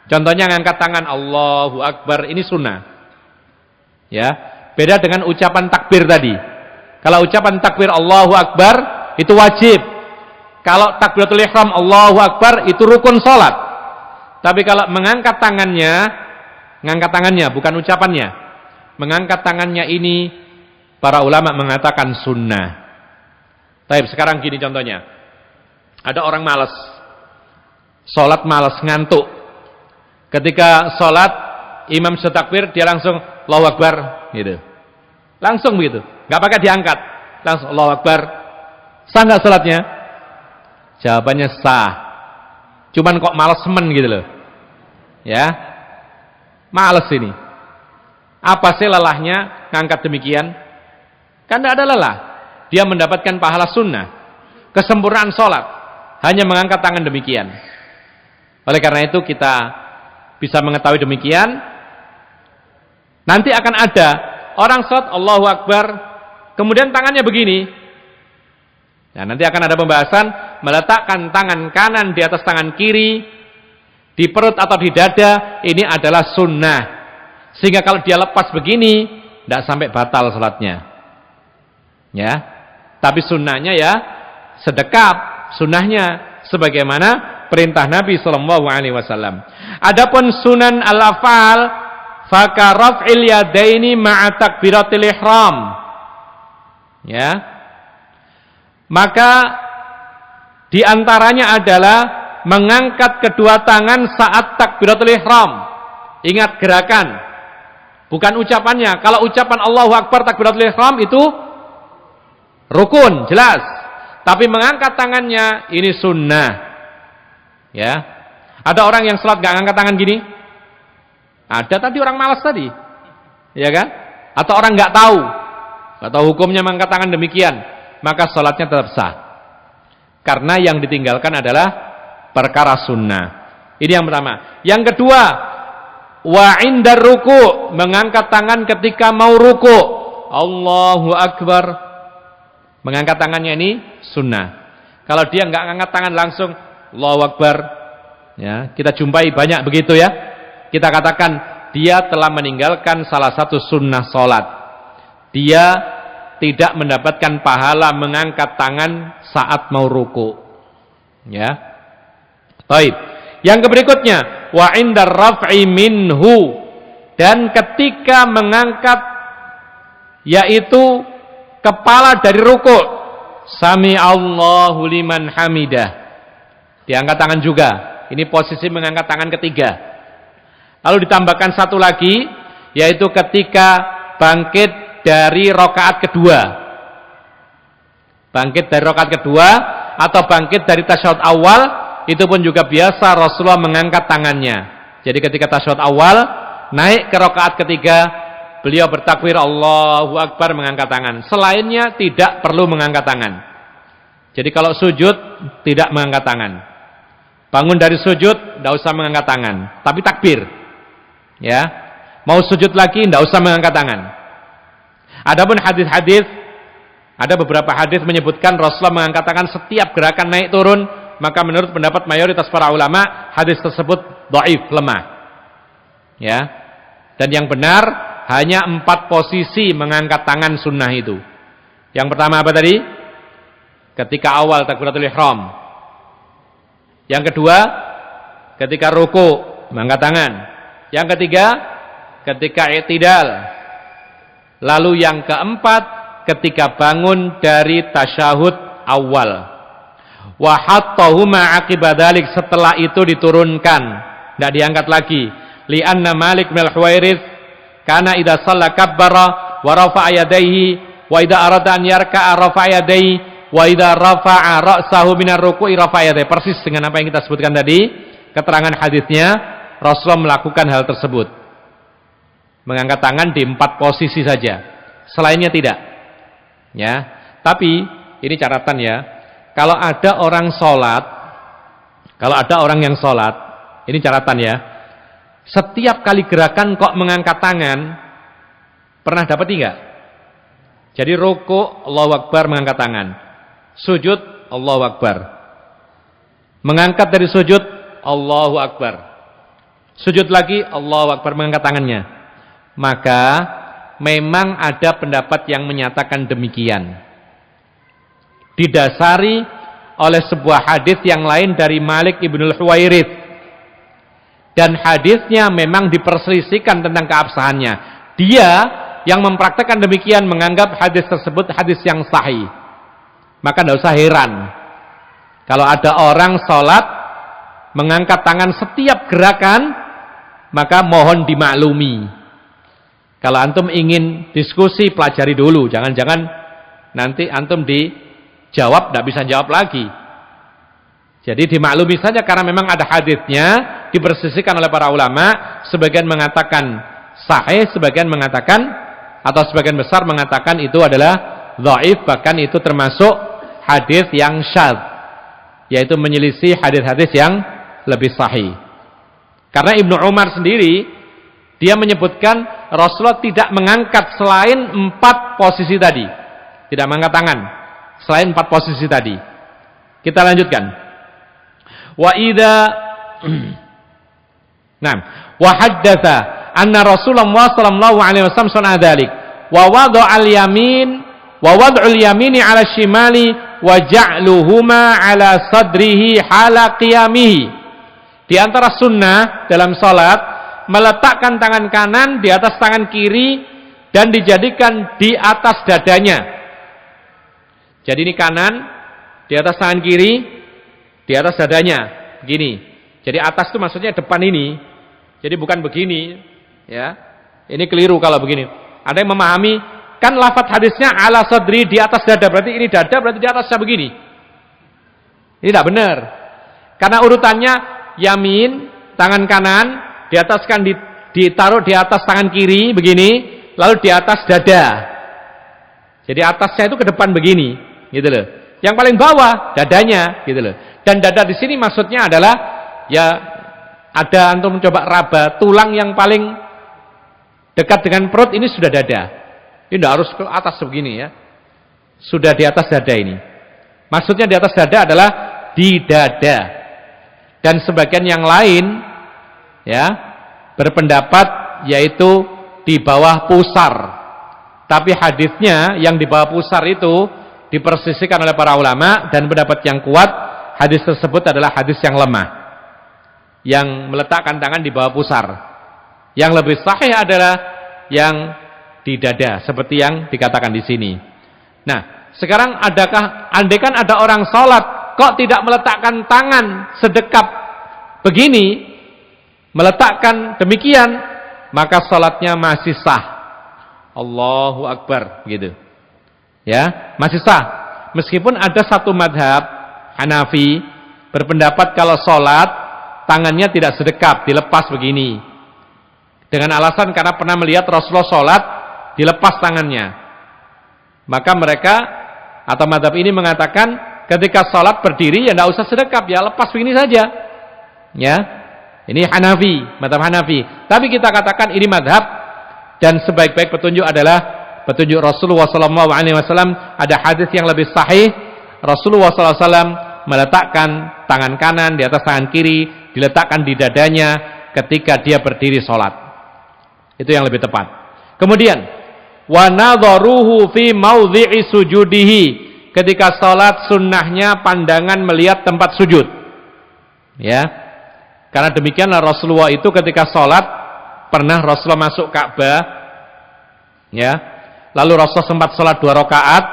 contohnya ngangkat tangan Allahu Akbar, ini sunnah. Ya, beda dengan ucapan takbir tadi. Kalau ucapan takbir Allahu Akbar itu wajib. Kalau takbiratul ihram Allahu Akbar itu rukun salat. Tapi kalau mengangkat tangannya bukan ucapannya. Mengangkat tangannya ini para ulama mengatakan sunnah. Baik, sekarang gini contohnya. Ada orang malas. Salat malas, ngantuk. Ketika salat imam sudah takbir, dia langsung Allahu Akbar gitu. Langsung begitu. Enggak pakai diangkat. Langsung Allahu Akbar. Sah enggak salatnya? Jawabannya sah. Cuman kok malas semen gitu loh. Ya. Malas ini. Apa sih lelahnya ngangkat demikian? Kan tidak ada lelah. Dia mendapatkan pahala sunnah. Kesempurnaan sholat. Hanya mengangkat tangan demikian. Oleh karena itu kita bisa mengetahui demikian. Nanti akan ada orang sholat Allahu Akbar. Kemudian tangannya begini. Nah, nanti akan ada pembahasan meletakkan tangan kanan di atas tangan kiri. Di perut atau di dada. Ini adalah sunnah. Sehingga kalau dia lepas begini, tidak sampai batal sholatnya. Ya, tapi sunnahnya ya sedekap. Sunnahnya sebagaimana perintah Nabi Sallallahu Alaihi Wasallam. Adapun sunan al-afal, faka raf'il yadaini ma'a takbiratil ihram. Ya, maka diantaranya adalah mengangkat kedua tangan saat takbiratul ihram. Ingat gerakan, bukan ucapannya. Kalau ucapan Allahu Akbar takbiratul ihram itu rukun, jelas. Tapi mengangkat tangannya ini sunnah. Ya. Ada orang yang salat gak ngangkat tangan gini? Ada tadi orang malas tadi. Ya kan? Atau orang gak tahu. Gak tahu hukumnya mengangkat tangan demikian, maka salatnya tetap sah. Karena yang ditinggalkan adalah perkara sunnah. Ini yang pertama. Yang kedua, wa indar ruku', mengangkat tangan ketika mau ruku'. Allahu Akbar. Mengangkat tangannya ini sunnah. Kalau dia nggak angkat tangan langsung Allahu Akbar, ya, kita jumpai banyak begitu ya. Kita katakan dia telah meninggalkan salah satu sunnah salat. Dia tidak mendapatkan pahala mengangkat tangan saat mau ruku. Ya. Baik. Yang berikutnya, wa indar raf'i minhu, dan ketika mengangkat yaitu kepala dari ruku', sami Allahu liman hamidah, diangkat tangan juga. Ini posisi mengangkat tangan ketiga. Lalu ditambahkan satu lagi, yaitu ketika bangkit dari rakaat kedua. Bangkit dari rakaat kedua atau bangkit dari tasyahud awal, itu pun juga biasa Rasulullah mengangkat tangannya. Jadi ketika tasyahud awal naik ke rakaat ketiga, beliau bertakbir Allahu Akbar, mengangkat tangan. Selainnya tidak perlu mengangkat tangan. Jadi kalau sujud tidak mengangkat tangan. Bangun dari sujud tidak usah mengangkat tangan, tapi takbir. Ya. Mau sujud lagi tidak usah mengangkat tangan. Adapun hadis-hadis, ada beberapa hadis menyebutkan Rasulullah mengangkat tangan setiap gerakan naik turun, maka menurut pendapat mayoritas para ulama hadis tersebut dhaif, lemah. Ya. Dan yang benar hanya 4 posisi mengangkat tangan sunnah itu. Yang pertama apa tadi? Ketika awal takbiratul ihram. Yang kedua, ketika ruku, mengangkat tangan. Yang ketiga, ketika i'tidal. Lalu yang keempat, ketika bangun dari tasyahud awal. Wa hattahuma aqibadalik, setelah itu diturunkan, tidak diangkat lagi. Li'anna Malik bin al-Huwairits karena idza shalla kabbara wa rafa'a yadayhi wa idza arada an yarka'a rafa'a yadayhi wa idza rafa'a ra'sahu minar ruku'i rafa'a yadayhi. Persis dengan apa yang kita sebutkan tadi, keterangan hadisnya Rasulullah melakukan hal tersebut. Mengangkat tangan di 4 posisi saja. Selainnya tidak. Ya. Tapi ini catatan ya. kalau ada orang sholat, kalau ada orang yang sholat, ini catatan ya, setiap kali gerakan kok mengangkat tangan, pernah dapat enggak? Jadi rukuk, Allahu Akbar, mengangkat tangan. Sujud, Allahu Akbar. Mengangkat dari sujud, Allahu Akbar. Sujud lagi, Allahu Akbar, mengangkat tangannya. Maka memang ada pendapat yang menyatakan demikian. Didasari oleh sebuah hadis yang lain dari Malik ibnul Huwairits. Dan hadisnya memang diperselisihkan tentang keabsahannya. Dia yang mempraktekkan demikian menganggap hadis tersebut hadis yang sahih. Maka tidak usah heran kalau ada orang sholat mengangkat tangan setiap gerakan, maka mohon dimaklumi. Kalau antum ingin diskusi, pelajari dulu. Jangan-jangan nanti antum dijawab, tidak bisa jawab lagi. Jadi dimaklumi saja karena memang ada hadisnya, dipersisikan oleh para ulama. Sebagian mengatakan sahih, sebagian mengatakan atau sebagian besar mengatakan itu adalah dhaif, bahkan itu termasuk hadis yang syadz, yaitu menyelisih hadis-hadis yang lebih sahih. Karena Ibnu Umar sendiri dia menyebutkan Rasulullah tidak mengangkat selain 4 posisi tadi. Tidak mengangkat tangan selain 4 posisi tadi. Kita lanjutkan. Wa idza Naam, wa haddatsa anna Rasulullah sallallahu alaihi wasallam sana'a dzalik wa wada'al yamin wa wad'ul yamini 'ala shimali wa ja'luhuma 'ala sadrihi hala qiyamihi. Di antara sunnah dalam salat meletakkan tangan kanan di atas tangan kiri dan dijadikan di atas dadanya. Jadi ini kanan di atas tangan kiri, di atas dadanya, begini. Jadi atas itu maksudnya depan ini. Jadi bukan begini, ya. Ini keliru kalau begini. Ada yang memahami, kan lafaz hadisnya ala sadri, di atas dada, berarti ini dada, berarti di atasnya begini. Ini tidak benar. Karena urutannya yamin, tangan kanan diataskan, ditaruh di atas tangan kiri begini, lalu di atas dada. Jadi atasnya itu ke depan begini, gitu loh. Yang paling bawah dadanya, gitu loh. Dan dada di sini maksudnya adalah ya ada antum mencoba raba, tulang yang paling dekat dengan perut ini sudah dada. Ini tidak harus ke atas begini ya. Sudah di atas dada ini. Maksudnya di atas dada adalah di dada. Dan sebagian yang lain ya berpendapat yaitu di bawah pusar. Tapi hadisnya yang di bawah pusar itu dipersisikan oleh para ulama, dan pendapat yang kuat hadis tersebut adalah hadis yang lemah, yang meletakkan tangan di bawah pusar. Yang lebih sahih adalah yang di dada, seperti yang dikatakan di sini. Nah, sekarang andaikan ada orang sholat kok tidak meletakkan tangan sedekap begini, meletakkan demikian, maka sholatnya masih sah. Allahu Akbar, gitu. Ya, masih sah. Meskipun ada satu madhab Hanafi berpendapat kalau sholat tangannya tidak sedekap, dilepas begini, dengan alasan karena pernah melihat Rasulullah sholat dilepas tangannya. Maka mereka atau madhab ini mengatakan ketika sholat berdiri ya tidak usah sedekap, ya lepas begini saja. Ya, ini Hanafi, madhab Hanafi. Tapi kita katakan ini madhab, dan sebaik-baik petunjuk adalah petunjuk Rasulullah SAW. Ada hadis yang lebih sahih, Rasulullah SAW meletakkan tangan kanan di atas tangan kiri, diletakkan di dadanya ketika dia berdiri sholat. Itu yang lebih tepat. Kemudian wa nadharuhu fi maudhi'i sujudihi, ketika sholat sunnahnya pandangan melihat tempat sujud. Ya, karena demikianlah Rasulullah itu ketika sholat, pernah Rasulullah masuk Ka'bah, ya, lalu Rasulullah sempat sholat 2 rakaat,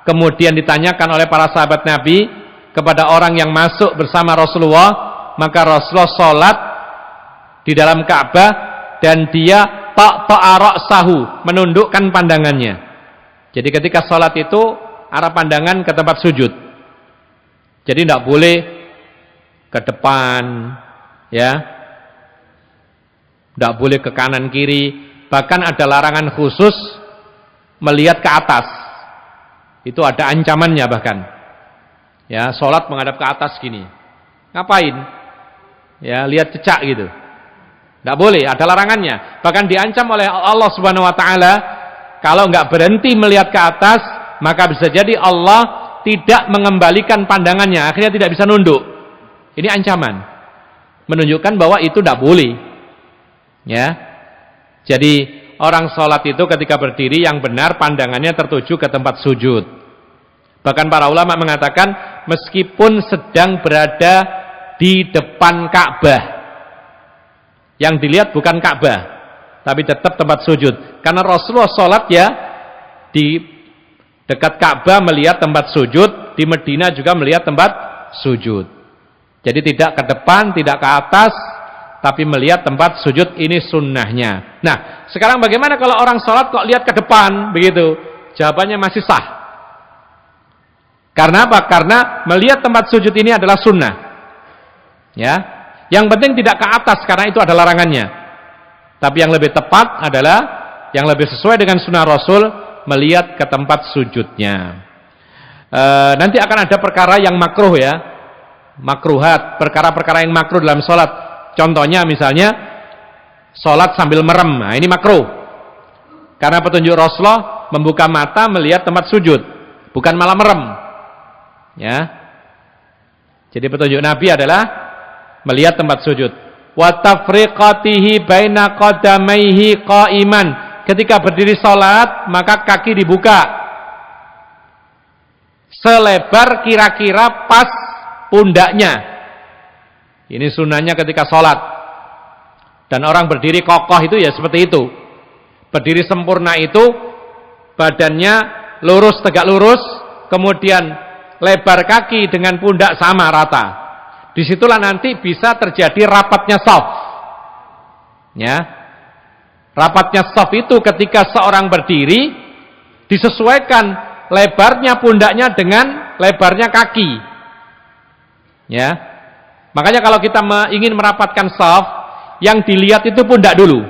kemudian ditanyakan oleh para sahabat Nabi kepada orang yang masuk bersama Rasulullah, maka Rasulullah sholat di dalam Ka'bah dan dia ta'a ra'sahu, menundukkan pandangannya. Jadi ketika sholat itu arah pandangan ke tempat sujud. Jadi tidak boleh ke depan, ya, tidak boleh ke kanan kiri. Bahkan ada larangan khusus melihat ke atas. Itu ada ancamannya bahkan. Ya, sholat menghadap ke atas gini. Ngapain? Ya, lihat cecak gitu. Tidak boleh, ada larangannya. Bahkan diancam oleh Allah Subhanahu wa taala, kalau nggak berhenti melihat ke atas, maka bisa jadi Allah tidak mengembalikan pandangannya, akhirnya tidak bisa nunduk. Ini ancaman. Menunjukkan bahwa itu tidak boleh. Ya. Jadi orang sholat itu ketika berdiri yang benar pandangannya tertuju ke tempat sujud. Bahkan para ulama mengatakan meskipun sedang berada di depan Ka'bah, yang dilihat bukan Ka'bah, tapi tetap tempat sujud. Karena Rasulullah sholat ya di dekat Ka'bah melihat tempat sujud, di Madinah juga melihat tempat sujud. Jadi tidak ke depan, tidak ke atas, tapi melihat tempat sujud. Ini sunnahnya. Nah, sekarang bagaimana kalau orang sholat kok lihat ke depan begitu? Jawabannya masih sah. Karena apa? Karena melihat tempat sujud ini adalah sunnah. Ya, yang penting tidak ke atas karena itu adalah larangannya. Tapi yang lebih tepat adalah yang lebih sesuai dengan sunnah Rasul melihat ke tempat sujudnya. Nanti akan ada perkara yang makruh ya, makruhat, perkara-perkara yang makruh dalam sholat. Contohnya misalnya sholat sambil merem, nah ini makruh. Karena petunjuk Rasulullah membuka mata melihat tempat sujud, bukan malah merem. Ya, jadi petunjuk Nabi adalah melihat tempat sujud. Wa tafriqatihi baina qadamaihi qa'iman. Ketika berdiri salat, maka kaki dibuka selebar kira-kira pas pundaknya. Ini sunnahnya ketika salat. Dan orang berdiri kokoh itu ya seperti itu. Berdiri sempurna itu badannya lurus, tegak lurus, kemudian lebar kaki dengan pundak sama rata. Disitulah nanti bisa terjadi rapatnya shaf. Ya, rapatnya shaf itu ketika seorang berdiri disesuaikan lebarnya pundaknya dengan lebarnya kaki. Ya, makanya kalau kita ingin merapatkan shaf, yang dilihat itu pundak dulu.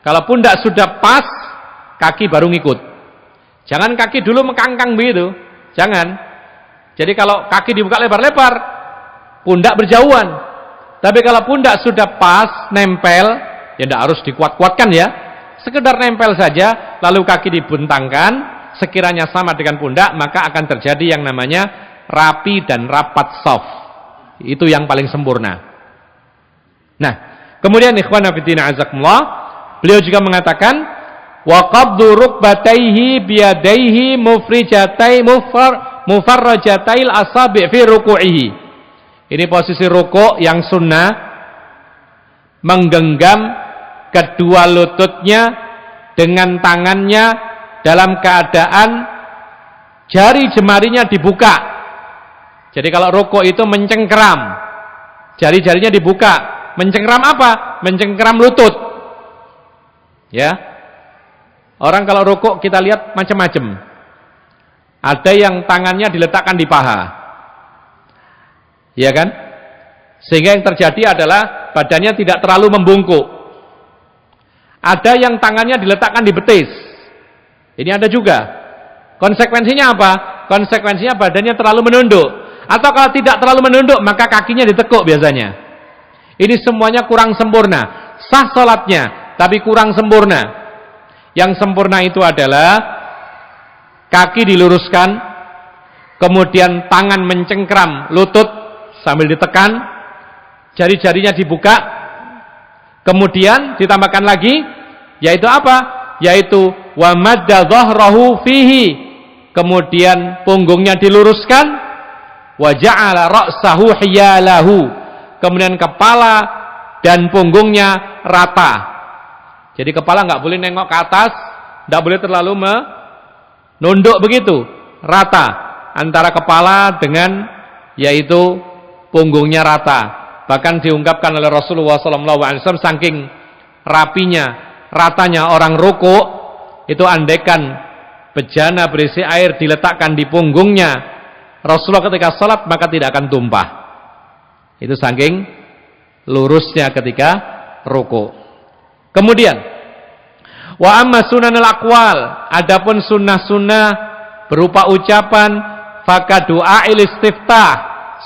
Kalau pundak sudah pas, kaki baru ngikut. Jangan kaki dulu mengkangkang begitu. Jangan. Jadi kalau kaki dibuka lebar-lebar, pundak berjauhan. Tapi kalau pundak sudah pas, nempel, ya tidak harus dikuat-kuatkan ya. Sekedar nempel saja, lalu kaki dibentangkan, sekiranya sama dengan pundak, maka akan terjadi yang namanya rapi dan rapat shaf. Itu yang paling sempurna. Nah, kemudian ikhwan fillah azakumullah, beliau juga mengatakan wa qabdu rukbatayhi biyadayhi mufrijatai mufarrajatail asabi' fi ruku'ihi. Ini posisi rukuk yang sunnah, menggenggam kedua lututnya dengan tangannya dalam keadaan jari jemarinya dibuka. Jadi kalau rukuk itu mencengkeram, jari-jarinya dibuka. Mencengkeram apa? Mencengkeram lutut. Ya, orang kalau rukuk kita lihat macam-macam. Ada yang tangannya diletakkan di paha, ya kan? Sehingga yang terjadi adalah badannya tidak terlalu membungkuk. Ada yang tangannya diletakkan di betis. Ini ada juga. Konsekuensinya apa? Konsekuensinya badannya terlalu menunduk. Atau kalau tidak terlalu menunduk, maka kakinya ditekuk biasanya. Ini semuanya kurang sempurna. Sah sholatnya, tapi kurang sempurna. Yang sempurna itu adalah kaki diluruskan, kemudian tangan mencengkram lutut sambil ditekan, jari-jarinya dibuka, kemudian ditambahkan lagi, yaitu apa? Yaitu wa madda dhahrahu fihi, kemudian punggungnya diluruskan, wa ja'ala ra'sahu hiyalahu, kemudian kepala dan punggungnya rata. Jadi kepala nggak boleh nengok ke atas, nggak boleh terlalu nunduk begitu, rata antara kepala dengan yaitu punggungnya rata. Bahkan diungkapkan oleh Rasulullah SAW saking rapinya, ratanya orang rukuk itu, andaikan bejana berisi air diletakkan di punggungnya Rasulullah ketika sholat maka tidak akan tumpah. Itu saking lurusnya ketika rukuk. Kemudian wa amma sunanul aqwal, adapun sunnah-sunnah berupa ucapan faka du'ail istiftah,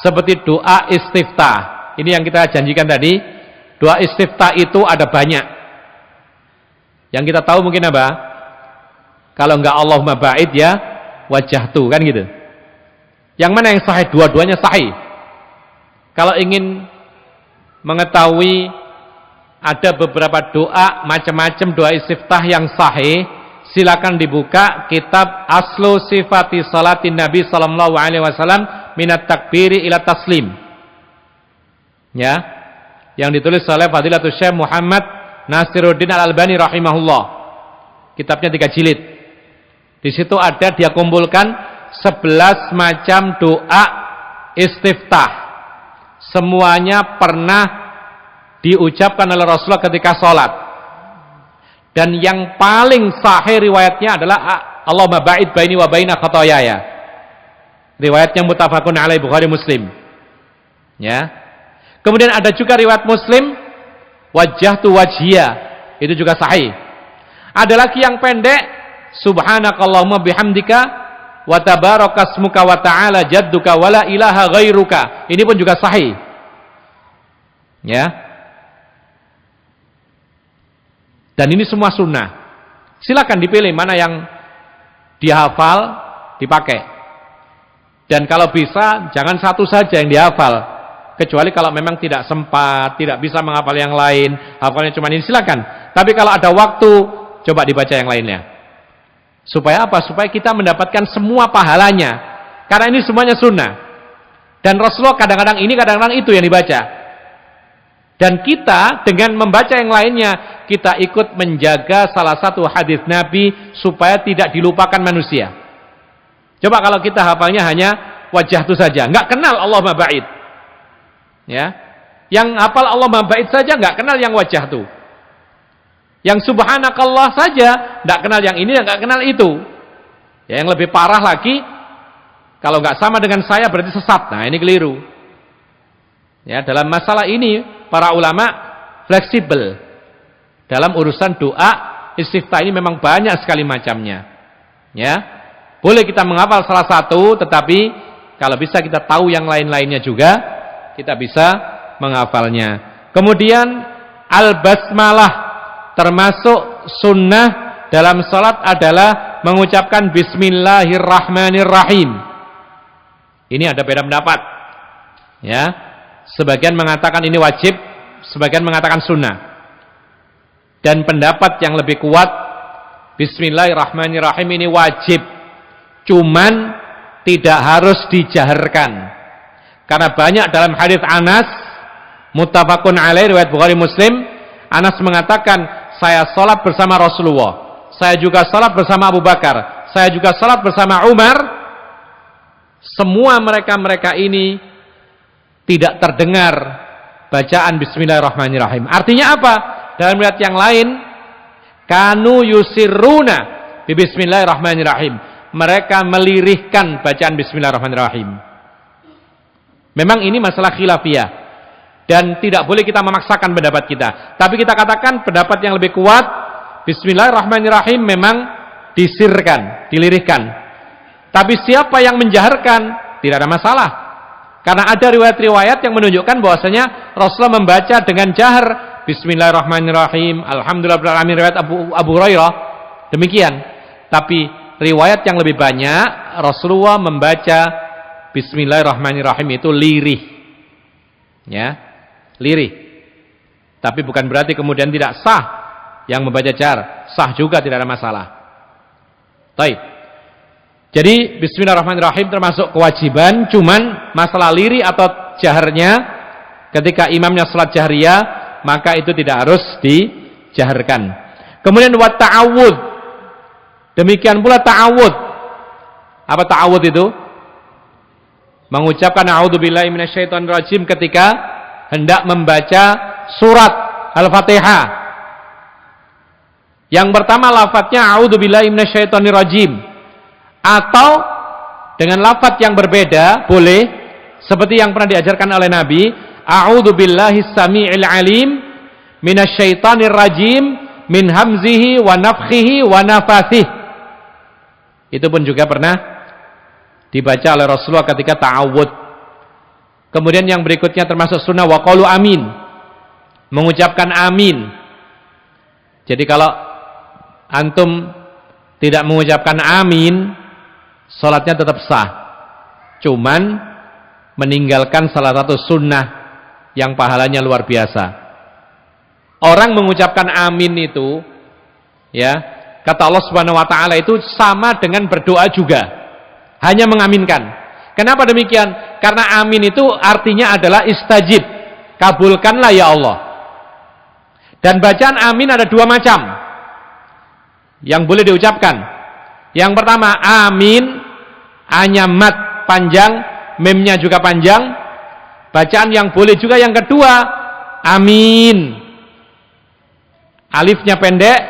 seperti doa istiftah. Ini yang kita janjikan tadi. Doa istiftah itu ada banyak. Yang kita tahu mungkin apa? Kalau enggak Allahumma ba'id ya wajhatu, kan gitu. Yang mana yang sahih? Dua-duanya sahih. Kalau ingin mengetahui ada beberapa doa, macam-macam doa istiftah yang sahih, silakan dibuka kitab Aslu Sifati Salatin Nabi sallallahu alaihi wasallam minat takbiri ila taslim. Ya. Yang ditulis oleh Fadilatul Syekh Muhammad Nasiruddin Al-Albani rahimahullah. Kitabnya 3 jilid. Di situ ada dia kumpulkan 11 macam doa istiftah. Semuanya pernah diucapkan oleh Rasulullah ketika sholat. Dan yang paling sahih riwayatnya adalah Allahumma ba'id baini wa baina khotoyaya. Riwayatnya muttafaqun alaih Bukhari Muslim. Ya. Kemudian ada juga riwayat Muslim wajjahtu wajhiya. Itu juga sahih. Ada lagi yang pendek, subhanakallahumma bihamdika wa tabarakasmuka wa ta'ala jadduka wa la ilaha ghairuka. Ini pun juga sahih. Ya. Dan ini semua sunnah. Silakan dipilih mana yang dihafal, dipakai. Dan kalau bisa jangan satu saja yang dihafal. Kecuali kalau memang tidak sempat, tidak bisa menghafal yang lain, hafalnya cuma ini, silakan. Tapi kalau ada waktu, coba dibaca yang lainnya. Supaya apa? Supaya kita mendapatkan semua pahalanya. Karena ini semuanya sunnah. Dan Rasulullah kadang-kadang ini, kadang-kadang itu yang dibaca. Dan kita dengan membaca yang lainnya, kita ikut menjaga salah satu hadis Nabi supaya tidak dilupakan manusia. Coba kalau kita hafalnya hanya wajah itu saja, nggak kenal Allahumma ba'id. Ya. Yang hafal Allahumma ba'id saja nggak kenal yang wajah itu. Yang subhanakallah saja nggak kenal yang ini, nggak kenal itu. Ya, yang lebih parah lagi, kalau nggak sama dengan saya berarti sesat. Nah, ini keliru. Ya, dalam masalah ini para ulama fleksibel. Dalam urusan doa istiftah ini memang banyak sekali macamnya. Ya. Boleh kita menghafal salah satu, tetapi kalau bisa kita tahu yang lain-lainnya juga, kita bisa menghafalnya. Kemudian al-basmalah termasuk sunnah dalam salat adalah mengucapkan bismillahirrahmanirrahim. Ini ada beda pendapat. Ya. Sebagian mengatakan ini wajib, sebagian mengatakan sunnah. Dan pendapat yang lebih kuat, bismillahirrahmanirrahim ini wajib. Cuman tidak harus dijaharkan. Karena banyak dalam hadis Anas, muttafaqun alaih riwayat Bukhari Muslim, Anas mengatakan, saya salat bersama Rasulullah, saya juga salat bersama Abu Bakar, saya juga salat bersama Umar. Semua mereka-mereka ini tidak terdengar bacaan bismillahirrahmanirrahim. Artinya apa? Dalam riwayat yang lain, kanu yusirruna bi bismillahirrahmanirrahim. Mereka melirihkan bacaan bismillahirrahmanirrahim. Memang ini masalah khilafiyah dan tidak boleh kita memaksakan pendapat kita. Tapi kita katakan pendapat yang lebih kuat, bismillahirrahmanirrahim memang disirkan, dilirihkan. Tapi siapa yang menjaharkan tidak ada masalah. Karena ada riwayat-riwayat yang menunjukkan bahwasanya Rasulullah membaca dengan jahar bismillahirrahmanirrahim, alhamdulillah alamin, riwayat Abu Hurairah demikian. Tapi riwayat yang lebih banyak Rasulullah membaca bismillahirrahmanirrahim itu lirih. Ya, lirih. Tapi bukan berarti kemudian tidak sah yang membaca jahar, sah juga, tidak ada masalah. Baik. Jadi bismillahirrahmanirrahim termasuk kewajiban, cuman masalah lirih atau jaharnya ketika imamnya salat jahriyah, maka itu tidak harus dijaharkan. Kemudian wa ta'awudz. Demikian pula ta'awudz. Apa ta'awudz itu? Mengucapkan a'udzubillahi minasyaitonirrajim ketika hendak membaca surat Al-Fatihah. Yang pertama lafadznya a'udzubillahi minasyaitonirrajim, atau dengan lafadz yang berbeda boleh, seperti yang pernah diajarkan oleh Nabi, a'udzubillahi samii'il alim minasyaitonirrajim min hamzihi wa nafthihi wa nafathih. Itu pun juga pernah dibaca oleh Rasulullah ketika ta'awud. Kemudian yang berikutnya termasuk sunnah wa qalu amin, mengucapkan amin. Jadi kalau antum tidak mengucapkan amin, salatnya tetap sah, cuman meninggalkan salah satu sunnah yang pahalanya luar biasa. Orang mengucapkan amin itu, ya, kata Allah Subhanahu wa taala, itu sama dengan berdoa juga, hanya mengaminkan. Kenapa demikian? Karena amin itu artinya adalah istajib, kabulkanlah ya Allah. Dan bacaan amin ada dua macam yang boleh diucapkan. Yang pertama, amin, a-nya mat panjang, mimnya juga panjang. Bacaan yang boleh juga yang kedua, amin, alifnya pendek,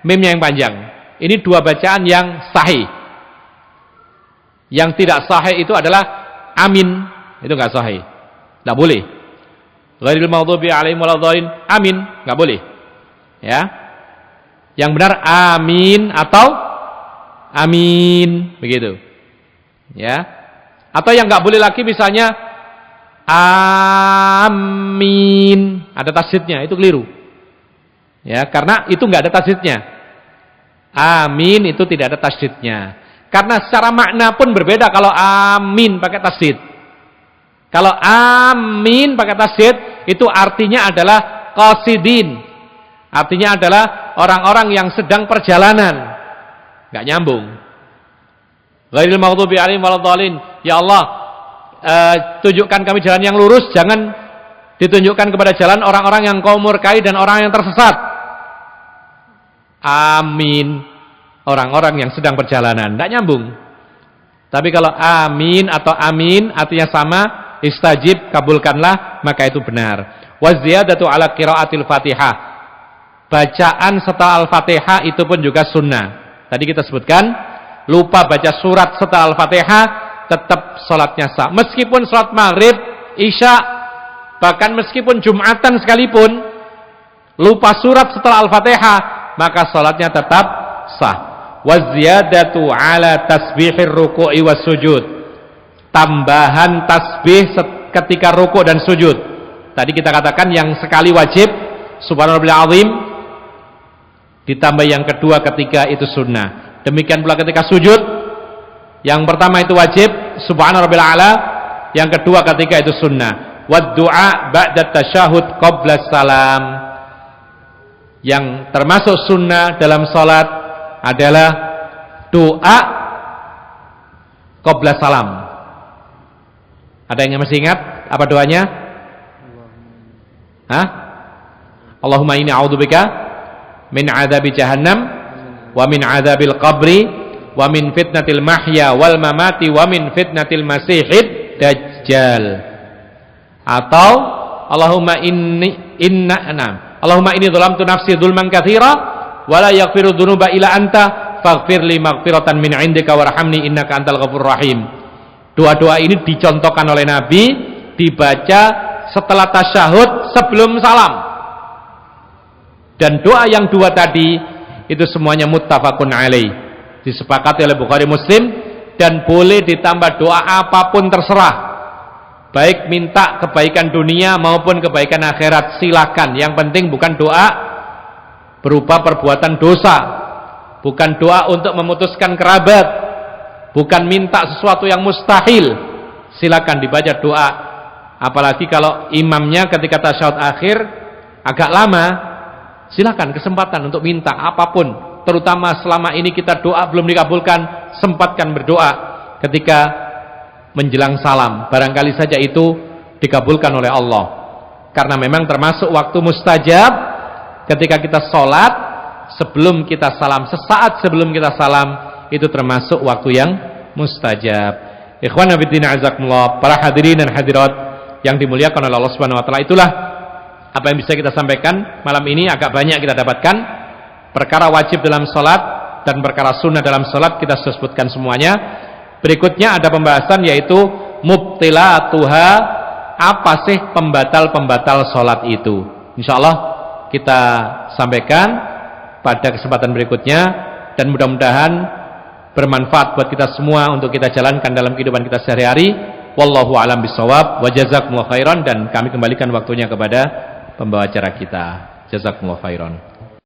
mimnya yang panjang. Ini dua bacaan yang sahih. Yang tidak sahih itu adalah amin, itu nggak sahih, nggak boleh. Ghairil maghdubi alaihim waladhdallin, amin, nggak boleh. Ya, yang benar amin atau amin, begitu. Ya, atau yang nggak boleh lagi misalnya amin, ada tasydidnya, itu keliru. Ya, karena itu nggak ada tasydidnya. Amin itu tidak ada tasydidnya. Karena secara makna pun berbeda kalau amin pakai tasydid. Kalau amin pakai tasydid itu artinya adalah qasidin. Artinya adalah orang-orang yang sedang perjalanan. Enggak nyambung. Ghairil maghdubi alaihim waladhdallin. Ya Allah, tunjukkan kami jalan yang lurus, jangan ditunjukkan kepada jalan orang-orang yang kau murkai dan orang yang tersesat. Amin, orang-orang yang sedang perjalanan. Tidak nyambung. Tapi kalau amin atau amin artinya sama, istajib, kabulkanlah, maka itu benar. Wa ziyadatu ala qiraatil Fatihah, bacaan setelah Al-Fatihah itu pun juga sunnah. Tadi kita sebutkan, lupa baca surat setelah Al-Fatihah tetap salatnya sah. Meskipun salat maghrib, isya, bahkan meskipun Jumatan sekalipun lupa surat setelah Al-Fatihah, maka salatnya tetap sah. Waziyadatu ala tasbihir ruku'i was sujud, tambahan tasbih ketika ruku' dan sujud. Tadi kita katakan yang sekali wajib subhanallahil azim, ditambah yang kedua ketika itu sunnah. Demikian pula ketika sujud, yang pertama itu wajib subhanarabbil a'la, yang kedua ketika itu sunnah. Wad du'a ba'da tasyahud qabla salam, yang termasuk sunnah dalam salat adalah doa qabla salam. Ada yang masih ingat apa doanya? Allahumma inni a'udzubika min adzabi jahannam wa min adzabil qabri wa min fitnatil mahya wal mamati wa min fitnatil masihid dajjal. Atau Allahumma Allahumma inni dhalamtu nafsi dzulman katsira wa la yaghfiru dzunuba illa anta faghfirli maghfiratan min 'indika warhamni innaka antal ghafurur rahim. Doa-doa ini dicontohkan oleh Nabi, dibaca setelah tasyahud sebelum salam. Dan doa yang dua tadi itu semuanya muttafaqun alaih, disepakati oleh Bukhari Muslim, dan boleh ditambah doa apapun terserah, baik minta kebaikan dunia maupun kebaikan akhirat, silakan. Yang penting bukan doa berupa perbuatan dosa, bukan doa untuk memutuskan kerabat, bukan minta sesuatu yang mustahil. Silakan dibaca doa, apalagi kalau imamnya ketika tasyahud akhir agak lama, silakan kesempatan untuk minta apapun. Terutama selama ini kita doa belum dikabulkan, sempatkan berdoa ketika menjelang salam, barangkali saja itu dikabulkan oleh Allah. Karena memang termasuk waktu mustajab ketika kita sholat, sebelum kita salam, sesaat sebelum kita salam, itu termasuk waktu yang mustajab. Ikhwan fillah azakumullah, para hadirin dan hadirat yang dimuliakan oleh Allah Subhanahu wa taala, itulah apa yang bisa kita sampaikan malam ini. Agak banyak kita dapatkan perkara wajib dalam sholat dan perkara sunnah dalam sholat, kita sudah sebutkan semuanya. Berikutnya ada pembahasan, yaitu mubtilatuha, apa sih pembatal-pembatal sholat itu. Insyaallah kita sampaikan pada kesempatan berikutnya, dan mudah-mudahan bermanfaat buat kita semua untuk kita jalankan dalam kehidupan kita sehari-hari. Wallahu a'lam bishawab wa jazakumullahu khairan, dan kami kembalikan waktunya kepada pembawa acara kita. Jazakumullahu khairan.